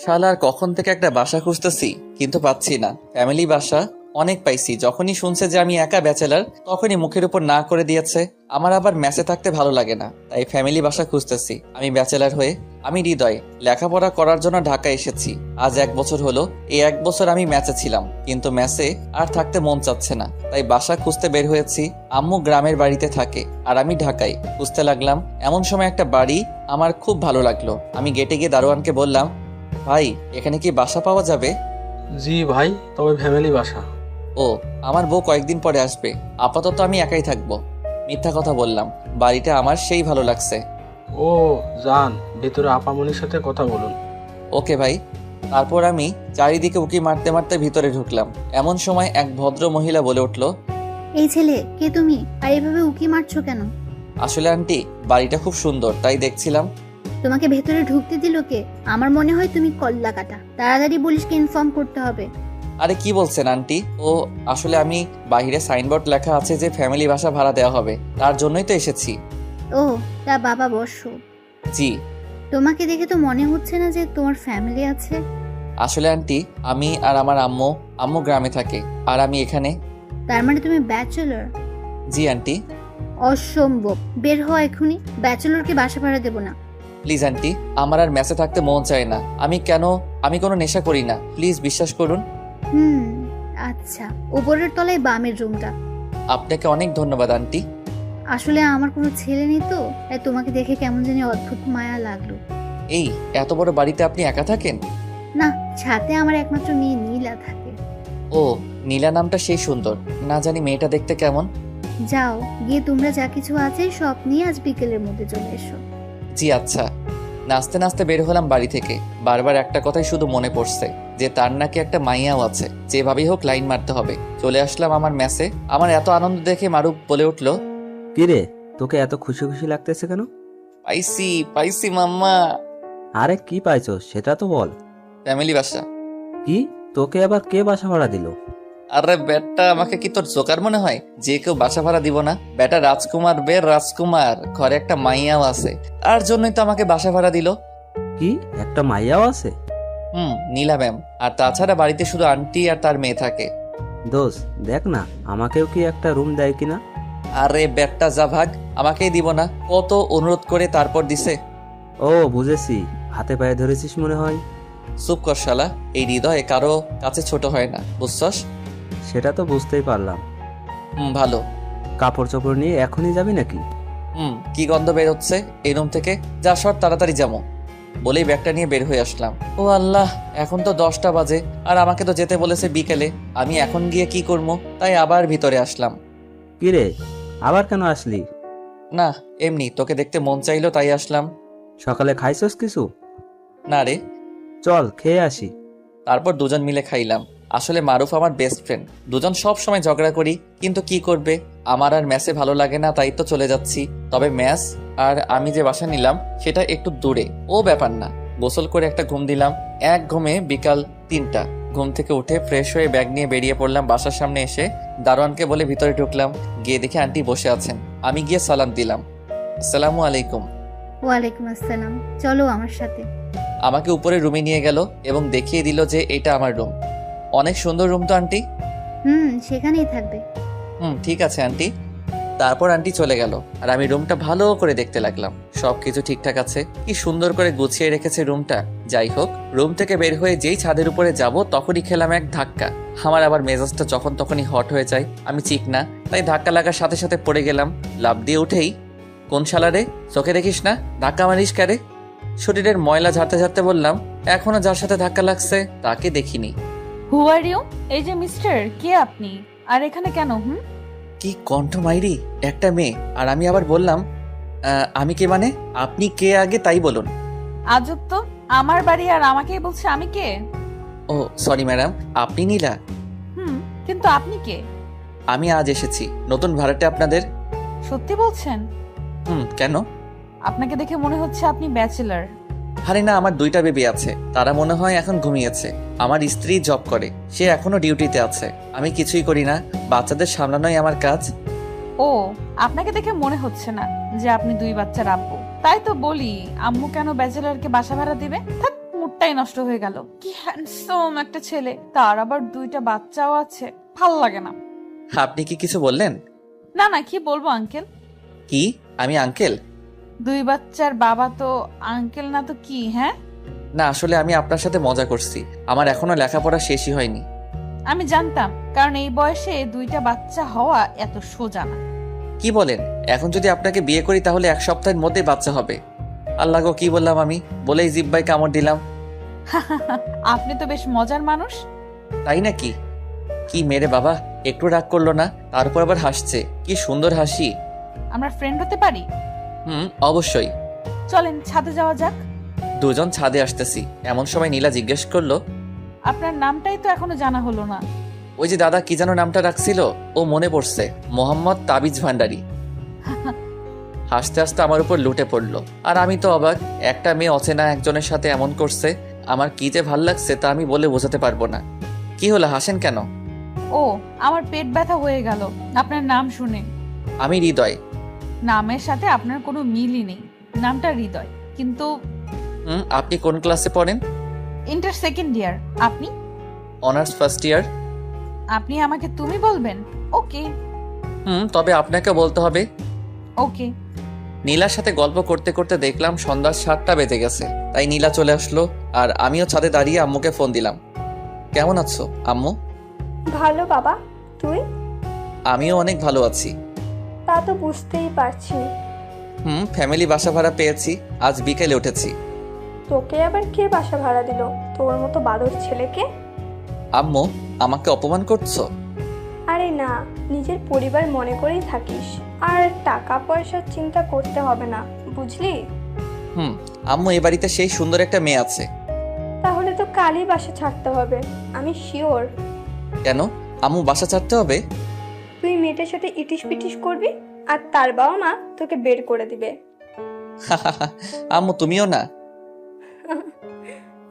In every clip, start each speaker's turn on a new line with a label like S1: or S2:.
S1: শালার কখন থেকে একটা বাসা খুঁজতেছি কিন্তু পাচ্ছি না। ফ্যামিলি বাসা অনেক পাইছি, যখনই শুনছে যে আমি একা ব্যাচেলার তখনই মুখের উপর না করে দিয়েছে। আমার আবার ম্যাচে থাকতে ভালো লাগে না, তাই ফ্যামিলি বাসা খুঁজতেছি। আমি ব্যাচেলার হয়ে, আমি হৃদয়, লেখাপড়া করার জন্য ঢাকা এসেছি। আজ 1 বছর হলো। এই 1 বছর আমি ম্যাচে ছিলাম, কিন্তু ম্যাচে আর থাকতে মন চাচ্ছে না, তাই বাসা খুঁজতে বের হয়েছি। আম্মু গ্রামের বাড়িতে থাকে আর আমি ঢাকায়। খুঁজতে লাগলাম, এমন সময় একটা বাড়ি আমার খুব ভালো লাগলো। আমি গেটে গিয়ে দারোয়ানকে বললাম, ভাই এখানে কি বাসা পাওয়া যাবে?
S2: জি ভাই, তবে ফ্যামিলি বাসা।
S1: ও, আমার বউ কয়েকদিন পরে আসবে, আপাতত আমি একাই থাকবো। মিথ্যা কথা বললাম, বাড়িটা আমার সেই ভালো লাগছে।
S2: ও যান, ভেতরে আপামনির সাথে কথা বলুন।
S1: ওকে ভাই। তারপর আমি চারিদিকে উকি মারতে মারতে ভিতরে ঢুকলাম। এমন সময় এক ভদ্র মহিলা বলে উঠল,
S3: এই ছেলে কে তুমি, আর এভাবে উকি মারছো কেন?
S1: আসলে আন্টি, বাড়িটা খুব সুন্দর তাই দেখছিলাম।
S3: তোমাকে ভেতরে ঢুকতে দিল কে? আমার মনে হয় তুমি কল্লা কাটা। তাড়াতাড়ি পুলিশকে ইনফর্ম করতে হবে।
S1: আরে কি বলছেন আন্টি? ও আসলে আমি বাইরে সাইনবোর্ড লেখা আছে যে ফ্যামিলি বাসা ভাড়া দেওয়া হবে, তার জন্যই তো এসেছি।
S3: ও, তা বাবা বসো।
S1: জি।
S3: তোমাকে দেখে তো মনে হচ্ছে না যে তোমার ফ্যামিলি আছে।
S1: আসলে আন্টি, আমি আর আমার আম্মু, আম্মু গ্রামে থাকে আর আমি এখানে।
S3: তার মানে তুমি ব্যাচেলর?
S1: জি আন্টি।
S3: অসম্ভব, বের হও এখনই। ব্যাচেলরকে বাসা ভাড়া দেবো না।
S1: প্লিজ আন্টি, আমার আর মেসে থাকতে মন চায় না। আমি কোনো নেশা করি না, প্লিজ বিশ্বাস করুন।
S3: হুম, আচ্ছা, উপরের তলায় বামের রুমটা।
S1: আপনাকে অনেক ধন্যবাদ আন্টি।
S3: আসলে আমার কোনো ছেলে নেই তো, তাই তোমাকে দেখে কেমন জানি অদ্ভুত মায়া লাগলো।
S1: এই এত বড় বাড়িতে আপনি একা থাকেন?
S3: না, ছাদে আমার একমাত্র মেয়ে নীলা থাকে।
S1: ও, নীলা নামটা সেই সুন্দর। না জানি মেয়েটা দেখতে কেমন।
S3: যাও, গিয়ে তোমরা যা কিছু আছে সব নিয়ে আজ বিকেলের মধ্যে চলে এসো।
S1: জি আচ্ছা। নাচতে নাচতে বের হলাম বাড়ি থেকে। বারবার একটা কথাই শুধু মনে পড়ছে, যে তার নাকি একটা মাইয়াও আছে, যেভাবেই হোক লাইন মারতে হবে। চলে আসলাম আমার মেসে। আমার এত আনন্দ দেখে মারুফ বলে উঠল,
S4: কিরে, তোকে এত খুশি খুশি লাগতেছে কেন?
S1: পাইছি পাইছি মাম্মা।
S4: আরে কি পাইছো সেটা তো বল।
S1: ফ্যামিলি বাসা।
S4: কি, তোকে আবার কে বাসা ভাড়া দিল?
S1: আরে বেটা, আমাকে কি তোর জোকার মনে হয় যে কেউ বাসা ভাড়া দিব না? বেটা রাজকুমার, রাজকুমার, ঘরে একটা মাইয়াও আছে, তার জন্যই তো আমাকে বাসা ভাড়া দিল।
S4: কি, একটা মাইয়াও আছে?
S1: নীলা ম্যাম। আর তাছাড়া বাড়িতে শুধু আন্টি আর তার মেয়ে থাকে।
S4: দোষ, দেখ না আমাকেও কি একটা রুম দেয় কিনা।
S1: আরে বেটা যা ভাগ, আমাকেই দিব না? কত অনুরোধ করে তারপর দিছে।
S4: ও বুঝেছি, হাতে পায়ে ধরেছিস মনে হয়।
S1: চুপ কর শালা, এই হৃদয়ে কারো কাছে ছোট হয় না, বুঝছস?
S4: সেটা তো বুঝতেই পারলাম।
S1: ভালো।
S4: কাপড় চোপড় নিয়ে এখনই যাবি নাকি?
S1: কি গন্ধ বের হচ্ছে এই রুম থেকে। যা সর, তাড়াতাড়ি যাবো। বলেই ব্যাগটা নিয়ে বের হয়ে আসলাম। ও আল্লাহ, এখন তো 10টা বাজে, আর আমাকে তো যেতে বলেছে বিকেলে। আমি এখন গিয়ে কি করবো? তাই আবার ভিতরে আসলাম।
S4: কিরে, আবার কেন আসলি?
S1: না, এমনি তোকে দেখতে মন চাইলো তাই আসলাম।
S4: সকালে খাইছস কিছু?
S1: না রে।
S4: চল খেয়ে আসি।
S1: তারপর দুজন মিলে খাইলাম। আসলে মারুফ আমার বেস্ট ফ্রেন্ড, দুজন সব সময় ঝগড়া করি, কিন্তু কি করবে, আমার আর ম্যাচে ভালো লাগে না, তাই তো চলে যাচ্ছি। তবে ম্যাচ আর আমি যে বাসা নিলাম সেটা একটু দূরে, ও ব্যাপার না। গোসল করে একটা ঘুম দিলাম। এক ঘুমে বিকাল 3টা। ঘুম থেকে উঠে ফ্রেশ হয়ে ব্যাগ নিয়ে বেরিয়ে পড়লাম। বাসার সামনে এসে দারোয়ানকে বলে ভিতরে ঢুকলাম। গিয়ে দেখে আন্টি বসে আছেন। আমি গিয়ে সালাম দিলাম, আসসালামু আলাইকুম।
S3: ওয়ালাইকুম আসসালাম, চলো আমার সাথে।
S1: আমাকে উপরে রুমে নিয়ে গেল এবং দেখিয়ে দিল যে এটা আমার রুম। অনেক সুন্দর রুম তো আন্টি?
S3: সেখানেই থাকবে।
S1: ঠিক আছে আন্টি। তারপর আন্টি চলে গেল আর আমি রুমটা ভালো করে দেখতে লাগলাম। সবকিছু ঠিকঠাক আছে, কি সুন্দর করে গুছিয়ে রেখেছে রুমটা। যাই হোক, রুম থেকে বের হয়ে যেই ছাদের উপরে যাব তখনই খেলাম এক ধাক্কা। আমার আবার মেজাজটা যখন তখনই হট হয়ে যায়, আমি চিক না, তাই ধাক্কা লাগার সাথে সাথে পড়ে গেলাম। লাফ দিয়ে উঠেই, কোন শালারে, চোখে দেখিস না, ধাক্কা মারিস কারে? শরীরের ময়লা ঝাড়তে ঝাড়তে বললাম, এখনো যার সাথে ধাক্কা লাগছে তাকে দেখিনি।
S5: হু আর ইউ? এই যে মিস্টার, কে আপনি? আর এখানে কেন?
S1: কি কণ্ঠ মাইরি, একটা মেয়ে, আর আমি আবার বললাম, আমি কে মানে? আপনি কে আগে তাই বলুন।
S5: আজব তো, আমার বাড়ি আর আমাকেই বলছে আমি কে?
S1: ও সরি ম্যাডাম, আপনি নীলা?
S5: কিন্তু আপনি কে?
S1: আমি আজ এসেছি নতুন ভাড়াটে আপনাদের।
S5: সত্যি বলছেন?
S1: কেন?
S5: আপনাকে দেখে মনে হচ্ছে আপনি ব্যাচেলার।
S1: আরে না, আমার 2টা বেবি আছে, তারা মনে হয় এখন ঘুমিয়েছে। আমার স্ত্রী জব করে, সে এখনো ডিউটিতে আছে। আমি কিছুই করি না, বাচ্চাদের সামলানোই আমার কাজ।
S5: ও, আপনাকে দেখে মনে হচ্ছে না যে আপনি 2 বাচ্চার আব্বু। তাই তো বলি, আম্মু কেন ব্যাচেলারকে বাসা ভাড়া দিবে? থাক, মুডটা মুডটাই নষ্ট হয়ে গেল। কি হ্যান্ডসাম একটা ছেলে, তার আবার 2টা বাচ্চাও আছে। ভাল লাগে না।
S1: আপনি কি কিছু বললেন?
S5: না না, কি বলবো আঙ্কেল।
S1: কি আমি আঙ্কেল?
S5: 2 বাচ্চার বাবা তো আঙ্কেল না তো কি? হ্যাঁ,
S1: না আসলে আমি আপনার সাথে মজা করছি। আমার এখনো লেখাপড়া শেষই হয়নি।
S5: আমি জানতাম, কারণ এই বয়সে 2টা বাচ্চা হওয়া এত সোজা না।
S1: কি বলেন? এখন যদি আপনাকে বিয়ে করি তাহলে 1 সপ্তাহের মধ্যে বাচ্চা হবে। আল্লাহ গো, কি বললাম আমি! বলেই জিব্বাই কামড় দিলাম।
S5: আপনি তো বেশ মজার মানুষ।
S1: তাই নাকি? কি মেরে বাবা, একটু রাগ করলো না, তারপর আবার হাসছে। কি সুন্দর হাসি।
S5: আমরা ফ্রেন্ড হতে পারি?
S1: অবশ্যই।
S5: চলেন ছাদে যাওয়া যাক।
S1: দুজন ছাদে আসতেছি এমন সময় নীলা জিজ্ঞেস করলো,
S5: আপনার নামটাই তো এখনো জানা হলো না।
S1: ওই যে দাদা কি যেন নামটা রাখছিল, ও মনে পড়ছে, মোহাম্মদ তাবিজ ভান্ডারি। হাসতে হাসতে আমার উপর লুটে পড়লো। আর আমি তো অবাক, একটা মেয়ে অচেনা একজনের সাথে এমন করছে। আমার কি যে ভাল লাগছে তা আমি বলে বোঝাতে পারবো না। কি হলো, হাসেন কেন?
S5: ও, আমার পেট ব্যথা হয়ে গেল আপনার নাম শুনে।
S1: আমি হৃদয়।
S5: নামের সাথে আপনার কোনো মিলই নেই। নামটা হৃদয়, কিন্তু
S1: আপনি কোন ক্লাসে পড়েন?
S5: ইন্টার 2nd ইয়ার। আপনি?
S1: Honours first year.
S5: আপনি আমাকে তুমি বলবেন? ওকে।
S1: তবে আপনাকে বলতে হবে।
S5: ওকে।
S1: নীলার সাথে গল্প করতে করতে দেখলাম সন্ধ্যা 7টা বেজে গেছে। তাই নীলা চলে আসলো আর আমিও ছাদে দাঁড়িয়ে আম্মুকে ফোন দিলাম। কেমন আছো আম্মু?
S6: ভালো বাবা, তুই?
S1: আমিও অনেক ভালো আছি।
S6: তা তো বুঝতেই পারছি।
S1: ফ্যামিলি বাসা ভাড়া পেয়েছি, আজ বিকেলে উঠেছি।
S6: তোকে আবার কে বাসা ভাড়া দিল? তোর মতো বাদর ছেলেকে?
S1: আম্মু, আমাকে অপমান করছো?
S6: আরে না, নিজের পরিবার মনে করেই থাকিস, আর টাকা পয়সার চিন্তা করতে হবে না, বুঝলি?
S1: আম্মু, এ বাড়িতে সেই সুন্দর একটা মেয়ে আছে।
S6: তাহলে তো কালই বাসা ছাড়তে হবে, আমি শিওর।
S1: কেন আম্মু, বাসা ছাড়তে হবে?
S6: তুই মেয়েটার সাথে ইটিস পিটিস করবি, আর তার বাবা মা তোকে বের করে দিবে।
S1: আম্মু, তুমিও না?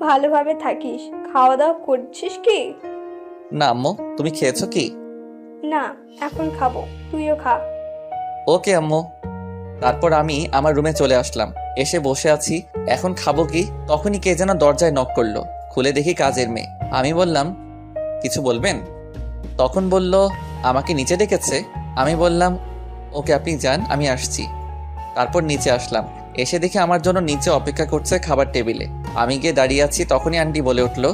S6: ভালোভাবে থাকিস, খাওয়া দাওয়া করছিস কি?
S1: না আম্মু, তুমি খেয়েছো কি?
S6: না, এখন খাবো, তুইও খা।
S1: ওকে আম্মু। তারপর আমি আমার রুমে চলে আসলাম। এসে বসে আছি, এখন খাবো কি, তখনই কে যেন দরজায় নক করলো। খুলে দেখি কাজের মেয়ে। আমি বললাম, কিছু বলবেন? তখন বলল, আমাকে নিচে ডেকেছে। আমি বললাম, ওকে আপনি যান, আমি আসছি। তারপর নিচে আসলাম। এসে দেখি আমার জন্য নিচে অপেক্ষা করছে খাবার টেবিলে। আমি গিয়ে দাঁড়িয়ে আছি, তখনই আন্টি বলে উঠলো,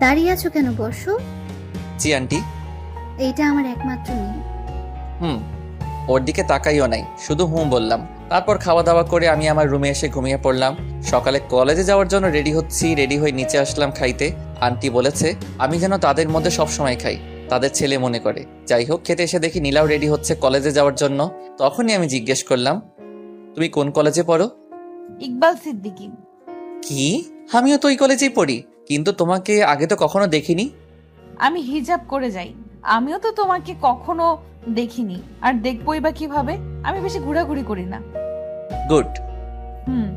S3: দাঁড়িয়ে আছো কেন, বসো।
S1: জি আন্টি।
S3: এইটা আমার একমাত্র মেয়ে।
S1: ওর দিকে তাকাইও নাই, শুধু বললাম। তারপর খাওয়া দাওয়া করে আমি আমার রুমে এসে ঘুমিয়ে পড়লাম। সকালে কলেজে যাওয়ার জন্য রেডি হচ্ছি, রেডি হয়ে নিচে আসলাম খাইতে। আন্টি বলেছে আমি যেন তাদের মধ্যে সবসময় খাই, তাদের ছেলে মনে করে। যাই হোক, খেতে এসে দেখি নীলাও রেডি হচ্ছে কলেজে যাওয়ার জন্য। তখনই আমি জিজ্ঞেস করলাম, তুমি কোন কলেজে পড়ো?
S5: ইকবাল সিদ্দিকী।
S1: কি? আমিও তো ওই কলেজেই পড়ি, কিন্তু তোমাকে আগে তো কখনো দেখিনি।
S5: আমি হিজাব করে যাই, আমিও তো তোমাকে কখনো দেখিনি, আর দেখবই বা কিভাবে? আমি বেশি ঘোরাঘুরি করি না।
S1: গুড।
S5: হুম।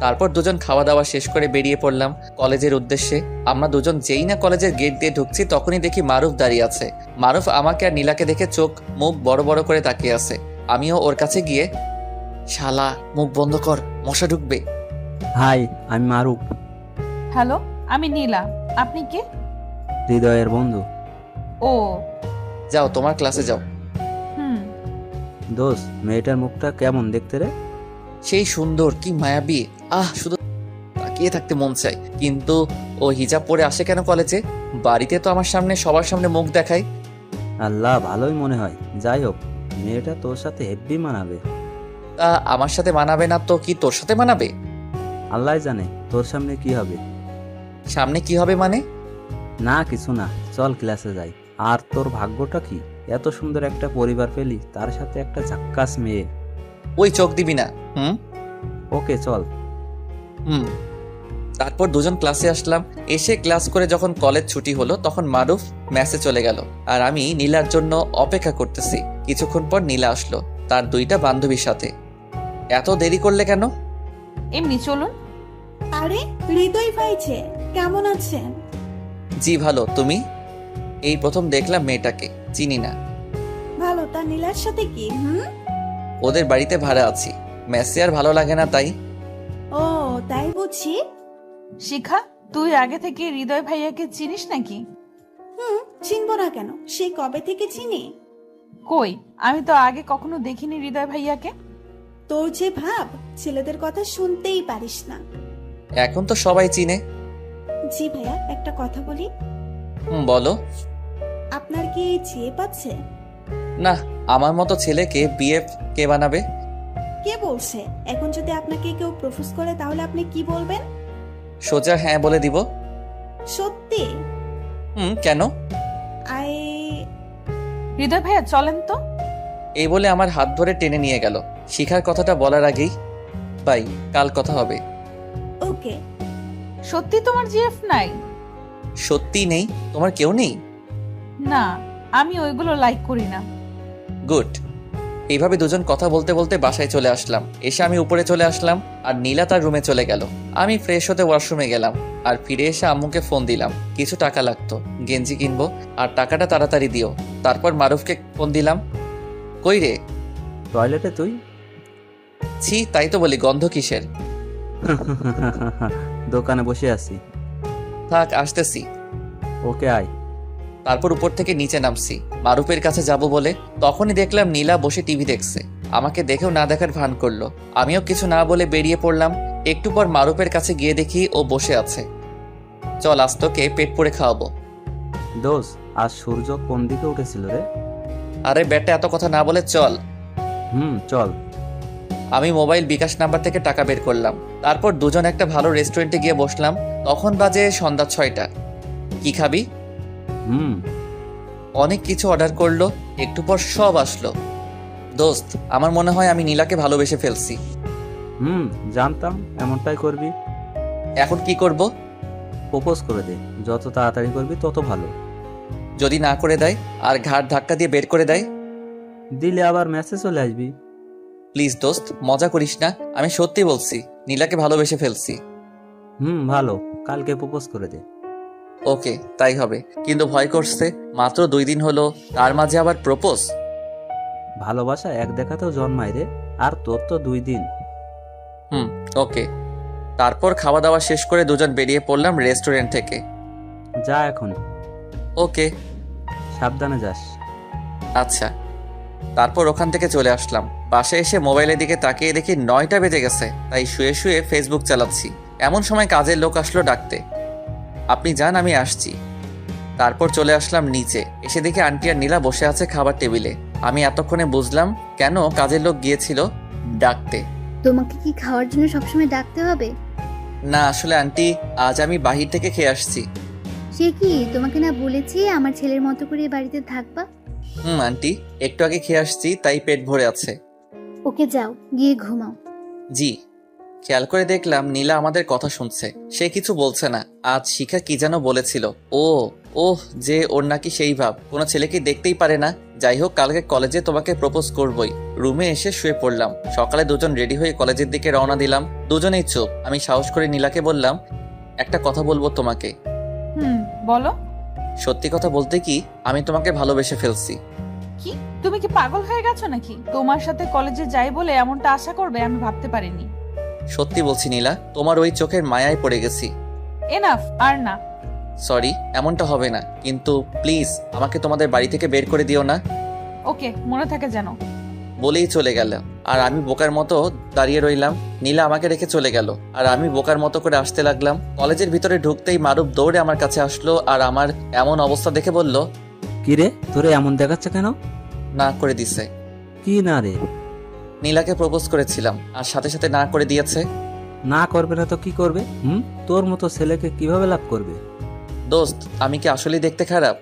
S1: তারপর দুজন খাওয়া দাওয়া শেষ করে বেরিয়ে পড়লাম কলেজের উদ্দেশ্যে। আমরা দুজন যেই না কলেজের গেট দিয়ে ঢুকছি, তখনই দেখি মারুফ দাঁড়িয়ে আছে। মারুফ আমাকে আর নীলাকে দেখে চোখ মুখ বড় বড় করে তাকিয়ে আছে। আমিও ওর কাছে গিয়ে, শালা মুখ বন্ধ কর, মশা ঢুকবে।
S4: হাই, আমি মারুফ,
S5: হ্যালো, আমি নীলা। আপনি কে?
S4: হৃদয়ের বন্ধু।
S5: ও।
S1: যাও তোমার ক্লাসে যাও।
S4: দোস্ত, মেয়েটার মুখটা কেমন দেখতে রে?
S1: সেই সুন্দর, কি মায়াবী। শুধু তাকিয়ে থাকতে মন চায়। কিন্তু ও হিজাব পরে আসে কেন কলেজে? বাড়িতে তো আমার সামনে সবার সামনে মুখ দেখায়।
S4: আল্লাহ, ভালোই মনে হয়। যাই হোক, মেয়েটা তোর সাথে হেব্বি মানাবে।
S1: তা আমার সাথে মানাবে না তো কি তোর সাথে মানাবে?
S4: আল্লাহ জানে তোর সামনে কি হবে।
S1: সামনে কি হবে মানে?
S4: না কিছু না, চল ক্লাসে যাই। আর তোর ভাগ্যটা কি, এত সুন্দর একটা পরিবার পেলি, তার সাথে একটা ঝাক্কাস মেয়ে।
S1: ওই চোখ দিবি না।
S4: ওকে চল।
S1: তারপর দুজন ক্লাসে আসলাম। এসে ক্লাস করে যখন কলেজ ছুটি হলো, তখন মারুফ ম্যাসে চলে গেল আর আমি নীলার জন্য অপেক্ষা করতেছি। কিছুক্ষণ পর নীলা আসলো তার 2টা বান্ধবীর সাথে। এত দেরি করলে কেন?
S5: এমনি চলুন।
S7: আরে হৃদয় ভাইছে, কেমন আছেন?
S1: জি ভালো, তুমি? এই প্রথম দেখলাম মেয়েটাকে, চিনি না।
S7: ভালো। তা নীলার সাথে কি?
S1: ওদের বাড়িতে ভাড়া আছি, মেসে আর ভালো লাগে না তাই।
S7: ও তাই বুঝি।
S5: শিখা, তুই আগে থেকে হৃদয় ভাইয়াকে চিনিস নাকি?
S7: চিনবো না কেন, সে কবে থেকে চিনি?
S5: কই, আমি তো আগে কখনো দেখিনি হৃদয় ভাইয়াকে।
S7: তোর যে ভাব, ছেলেদের কথা শুনতেই পারিস না।
S1: এখন তো সবাই চিনে।
S7: জি ভাইয়া, একটা কথা বলি।
S1: বলো।
S7: আপনার কি চেয়ে পাচ্ছে?
S1: না, আমার মতো ছেলেকে বিএফ কে বানাবে?
S7: কে বলছে? এখন যদি আপনাকে কেউ প্রপোজ করে তাহলে আপনি কি বলবেন?
S1: সোজা হ্যাঁ বলে দিব।
S7: সত্যি?
S1: কেন?
S7: আই
S5: হৃদয় ভাইয়া চলেন তো।
S1: এই বলে আমার হাত ধরে টেনে নিয়ে গেল। শিখার কথাটা বলার আগেই, বাই, কাল কথা হবে।
S7: ওকে।
S5: সত্যি তোমার জিএফ নাই?
S1: সত্যি নেই? তোমার কেউ নেই?
S5: না, আমি ওইগুলো লাইক করি না।
S1: গুড। এইভাবে দুজন কথা বলতে বলতে বাসায় চলে আসলাম। এসে আমি উপরে চলে আসলাম আর নীলা তার রুমে চলে গেল। আমি ফ্রেশ হতে ওয়াশরুমে গেলাম আর ফিরে এসে আম্মুকে ফোন দিলাম। কিছু টাকা লাগতো, গেঞ্জি কিনবো, আর টাকাটা তাড়াতাড়ি দিও। তারপর মারুফকে ফোন দিলাম। কই রে?
S4: টয়লেটে তুই?
S1: ছি, তাই তো বলি, গন্ধ কিসের?
S4: দোকানে বসে আছি।
S1: থাক, আসতেছি।
S4: ওকে, আয়।
S1: তারপর উপর থেকে নিচে নামছি মারুফের কাছে যাব বলে। তখনই দেখলাম নীলা বসে টিভি দেখছে। আমাকে দেখেও না দেখার ভান করলো। আমিও কিছু না বলে বেরিয়ে পড়লাম। একটু পর মারুফের কাছে গিয়ে দেখি ও বসে আছে। চল, আজ তোকে পেট পুড়ে খাওয়াবো।
S4: দোষ, আজ সূর্য কোন দিকে উঠেছিল রে?
S1: আরে বেটা, এত কথা না বলে চল।
S4: চল।
S1: আমি মোবাইল বিকাশ নাম্বার থেকে টাকা বের করলাম। তারপর দুজন একটা ভালো রেস্টুরেন্টে গিয়ে বসলাম। তখন বাজে সন্ধ্যা 6টা। কি খাবি? অনেক কিছু অর্ডার করলো। একটু পর সব আসলো। দোস্ত, আমার মনে হয় আমি নীলাকে ভালোবেসে ফেলছি।
S4: জানতাম এমনটাই করবি।
S1: এখন কি করব?
S4: প্রপোজ করে দে, যত তাড়াতাড়ি করবি তত ভালো।
S1: যদি না করে দেয় আর ঘাট ধাক্কা দিয়ে বের করে দেয়?
S4: দিলে আবার মেসেজ চলে আসবি।
S1: প্লিজ দোস্ত, মজা করিস না। আমি সত্যি বলছি, নীলাকে ভালোবেসে ফেলছি।
S4: ভালো, কালকে প্রপোজ করে দে।
S1: ওকে, তাই হবে। কিন্তু ভয় করছে, মাত্র 2 দিন হলো, তার মাঝে আবার প্রপোজ।
S4: ভালোবাসা এক দেখাতেও জন্মায় রে, আর তোর তো 2 দিন।
S1: ওকে। তারপর খাওয়া দাওয়া শেষ করে দুজন বেরিয়ে পড়লাম রেস্টুরেন্ট থেকে।
S4: যা এখন।
S1: ওকে।
S4: সাবধানে যাস।
S1: আচ্ছা। তারপর ওখান থেকে চলে আসলাম। বাসায় এসে মোবাইলের দিকে তাকিয়ে দেখি 9টা বেজে গেছে। তাই শুয়ে শুয়ে ফেসবুক চালাচ্ছি। এমন সময় কাজের লোক আসলো ডাকতে। আপনি যান, আমি আসছি। তারপর চলে আসলাম নিচে। এসে দেখি আন্টি আর নীলা বসে আছে খাবার টেবিলে। আমি এতক্ষণে বুঝলাম কেন কাজের লোক গিয়েছিল ডাকতে।
S3: তোমাকে কি খাওয়ার জন্য সবসময় ডাকতে হবে?
S1: না, আসলে আন্টি, আজ আমি বাহির থেকে খেয়ে আসছি।
S3: সে কি, তোমাকে না বলেছি আমার ছেলের মতো করে বাড়িতে থাকবা?
S1: আন্টি, একটু আগে খেয়ে আসছি, তাই পেট ভরে আছে।
S3: ওকে, যাও গিয়ে ঘুমাও।
S1: জি। খেয়াল করে দেখলাম নীলা আমাদের কথা শুনছে। সে কিছু বলছে না। আজ শিখা কি যেন বলেছিল। ওহ, যে ওর নাকি সেই ভাব, কোনো ছেলেকে দেখতেই পারে না। যাই হোক, কালকে কলেজে তোমাকে প্রপোজ করবই। রুমে এসে শুয়ে পড়লাম। সকালে দুজন রেডি হয়ে কলেজের দিকে রওনা দিলাম। দুজনেই চুপ। আমি সাহস করে নীলাকে বললাম, একটা কথা বলবো তোমাকে।
S5: বলো।
S1: সত্যি কথা বলতে কি, আমি তোমাকে ভালোবেসে ফেলছি।
S5: কি, তুমি কি পাগল হয়ে গেছো নাকি? তোমার সাথে কলেজে যাই বলে এমনটা আশা করবে আমি ভাবতে পারিনি।
S1: সত্যি বলছি নীলা, তোমার ওই চোখের মায়ায় পড়ে গেছি।
S5: এনাফ, আর না।
S1: সরি, এমনটা হবে না, কিন্তু প্লিজ আমাকে তোমাদের বাড়ি থেকে বের করে দিও না।
S5: ওকে, মনে থাকে যেন।
S1: বলেই চলে গেল। আর আমি বোকার মতো দাঁড়িয়ে রইলাম। নীলা আমাকে রেখে চলে গেল আর আমি বোকার মতো করে আসতে লাগলাম। কলেজের ভিতরে ঢুকতেই মারুফ দৌড়ে আমার কাছে আসলো আর আমার এমন অবস্থা দেখে বলল,
S4: কিরে, তোরে এমন দেখাচ্ছে কেন?
S1: না করে দিছে।
S4: কি না রে?
S1: নীলাকে প্রপোজ করেছিলাম আর সাথে সাথে না করে দিয়েছে।
S4: না করবে না তো কি করবে? তোর মতো ছেলেকে কিভাবে লাভ করবে?
S1: দোস্ত, আমি কি আসলেই দেখতে খারাপ?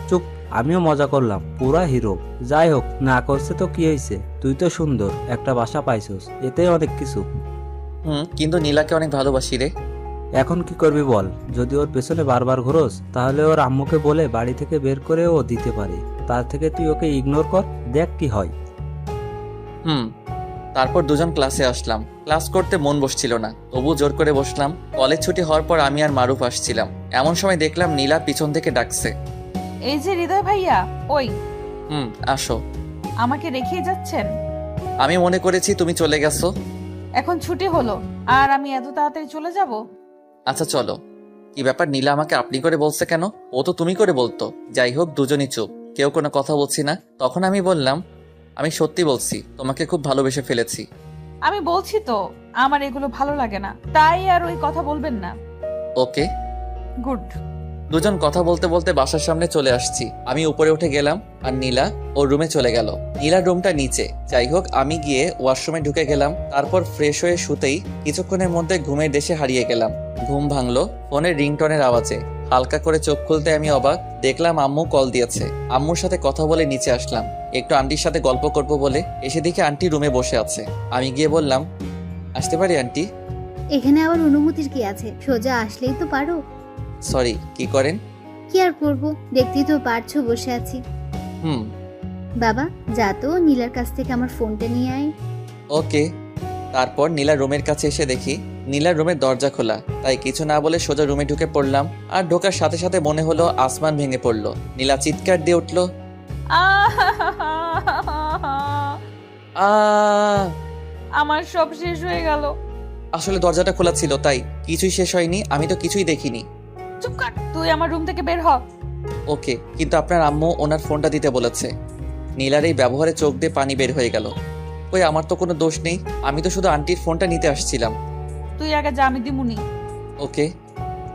S4: চুপ, আমিও মজা করলাম, পুরা হিরো। যাই হোক, না করছে তো কি হয়েছে? তুই তো সুন্দর, একটা বাসা পাইছস, এতেই অনেক কিছু।
S1: কিন্তু নীলাকে অনেক ভালোবাসি রে।
S4: এখন কি করবি বল? যদি ওর পেছনে বারবার ঘোরস তাহলে ওর আম্মুকে বলে বাড়ি থেকে বের করে ও দিতে পারে। তার থেকে তুই ওকে ইগনোর কর, দেখ কি হয়।
S1: তারপর দুজন ক্লাসে আসলাম। ক্লাস করতে মন বসছিল না, তবু জোর করে বসলাম। কলেজ ছুটি হওয়ার পর আমি আর মারুফ আসছিলাম। এমন সময় দেখলাম নীলা পিছন থেকে ডাকছে,
S5: এই যে হৃদয় ভাইয়া। ওই,
S1: আসো।
S5: আমাকে রেখে যাচ্ছেন?
S1: আমি মনে করেছি তুমি চলে গেছো।
S5: এখন ছুটি হলো আর আমি এত তাড়াতাড়ি চলে যাব?
S1: আচ্ছা চলো। কি ব্যাপার, নীলা আমাকে আপনি করে বলছে কেন? ও তো তুমি করে বলতো। যাই হোক, দুজনই চুপ, কেউ কোনো কথা বলছি না। তখন আমি বললাম, আমি সত্যি বলছি, তোমাকে খুব ভালোবেসে ফেলেছি।
S5: আমি বলছি তো আমার এগুলো ভালো লাগে না, তাই আর ওই কথা বলবেন না।
S1: ওকে।
S5: গুড।
S1: দুজন কথা বলতে বলতে বাসার সামনে চলে আসছি। আমি উপরে উঠে গেলাম আর নীলা ওর রুমে চলে গেল। নীলার রুমটা নিচে। যাই হোক, আমি গিয়ে ওয়াশরুমে ঢুকে গেলাম। তারপর ফ্রেশ হয়ে শুতেই কিছুক্ষণের মধ্যে ঘুমের দেশে হারিয়ে গেলাম। ঘুম ভাঙলো ফোনের রিংটনের আওয়াজে। হালকা করে চোখ খুলতে আমি অবাক, দেখলাম আম্মু কল দিয়েছে। আম্মুর সাথে কথা বলে নিচে আসলাম, একটু আন্টির সাথে গল্প করব বলে। এসে দেখি আন্টি রুমে বসে আছে। আমি গিয়ে বললাম, আসতে পারি আন্টি?
S3: এখানে আবার অনুমতির কি আছে, সোজা আসলেই তো পারো।
S1: সরি, কি করেন?
S3: কি আর করবো, দেখতেই তো পারছো বসে আছি।
S1: হুম।
S3: বাবা যা তো নীলার কাছ থেকে আমার ফোনটা নিয়ে আয়।
S1: ওকে। তারপর নীলার রুমের কাছে এসে দেখি নীলার রুমের দরজা খোলা। তাই কিছু না বলে সোজা রুমে ঢুকে পড়লাম। আর ঢোকার সাথে সাথে মনে হলো আসমান ভেঙে পড়লো। নীলা চিৎকার দিয়ে উঠলো, আ
S5: আমার সব শেষ হয়ে গেল।
S1: আসলে দরজাটা খোলা ছিল, তাই কিছুই শেষ হয়নি। আমি তো কিছুই দেখিনি।
S5: চুপ কর, তুই আমার রুম থেকে বের হ।
S1: ওকে, কিন্তু আপনার আম্মু ওনার ফোনটা দিতে বলেছে। নীলার এই ব্যবহারে চোখ দিয়ে পানি বের হয়ে গেল। ওই আমার তো কোনো দোষ নেই, আমি তো শুধু আন্টির ফোনটা নিতে আসছিলাম।
S5: তুই আগে যা, আমি দিমুনি।
S1: ওকে।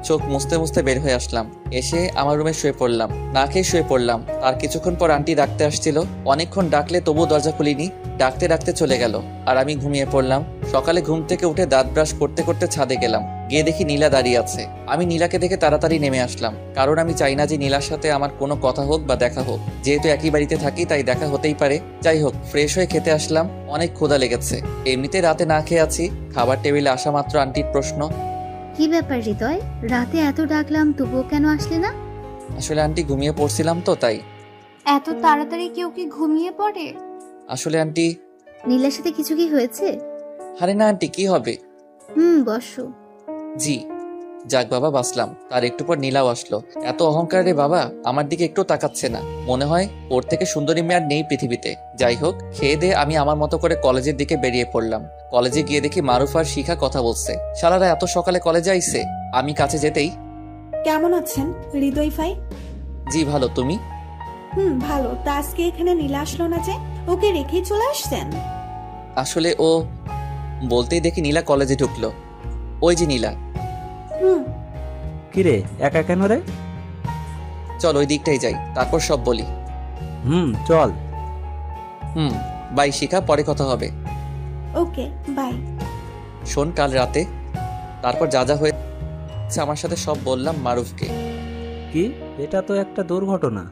S1: চোখ মুছতে মুছতে বের হয়ে আসলাম। এসে আমার রুমে শুয়ে পড়লাম, না খেয়ে শুয়ে পড়লাম। তার কিছুক্ষণ পর আন্টি ডাকতে আসছিল। অনেকক্ষণ ডাকলে তবুও দরজা খুলিনি। ডাকতে ডাকতে চলে গেল আর আমি ঘুমিয়ে পড়লাম। সকালে ঘুম থেকে উঠে দাঁত ব্রাশ করতে করতে ছাদে গেলাম। গিয়ে দেখি নীলা দাঁড়িয়ে আছে। আমি নীলাকে দেখে তাড়াতাড়ি নেমে আসলাম, কারণ আমি চাই না যে নীলার সাথে আমার কোনো কথা হোক বা দেখা হোক। যেহেতু একই বাড়িতে থাকি তাই দেখা হতেই পারে। যাই হোক, ফ্রেশ হয়ে খেতে আসলাম। অনেক ক্ষুধা লেগেছে। এমনিতে রাতে না খেয়ে আছি। খাবার টেবিলে আসা মাত্র আন্টির প্রশ্ন,
S3: কি ব্যাপার হৃদয়, রাতে এত ডাকলাম তবুও কেন আসলে না?
S1: আসলে আন্টি ঘুমিয়ে পড়ছিলাম তো তাই।
S3: এত তাড়াতাড়ি কেউ কি ঘুমিয়ে পড়ে?
S1: আসলে আন্টি,
S3: নীলার সাথে কিছু কি হয়েছে?
S1: আরে না আন্টি, কি হবে?
S3: বসো।
S1: জি। যাক বাবা, বাঁচলাম। তার একটু পর নীলাও আসলো। এত অহংকার রে বাবা, আমার দিকে একটু তাকাচ্ছে না। মনে হয় ওর থেকে সুন্দরী মেয়ে আর নেই পৃথিবীতে। যাই হোক, খেয়ে দিয়ে আমি আমার মতো করে কলেজের দিকে বেরিয়ে পড়লাম। কলেজে গিয়ে দেখি মারুফ আর শিখা কথা বলছে। শালারা এত সকালে কলেজে আইছে। আমি কাছে যেতেই,
S7: কেমন আছেন হৃদয় ভাই?
S1: জি ভালো, তুমি?
S7: ভালো। তা আজকে এখানে নীলা আসলো না যে, ওকে রেখেই চলে আসছেন?
S1: আসলে ও, বলতেই দেখি নীলা কলেজে ঢুকলো। ওই যে নীলা।
S7: হুম।
S4: কিরে, একা কেন রে?
S1: চল ওই দিকটাই যাই, তারপর সব বলি।
S4: চল।
S1: বাই শিখা, পরে কথা হবে।
S7: ওকে, বাই।
S1: শোন, কাল রাতে তারপর যা যা হয়েছে আমার সাথে সব বললাম মারুফকে।
S4: কি? এটা তো একটা দুর্ঘটনা।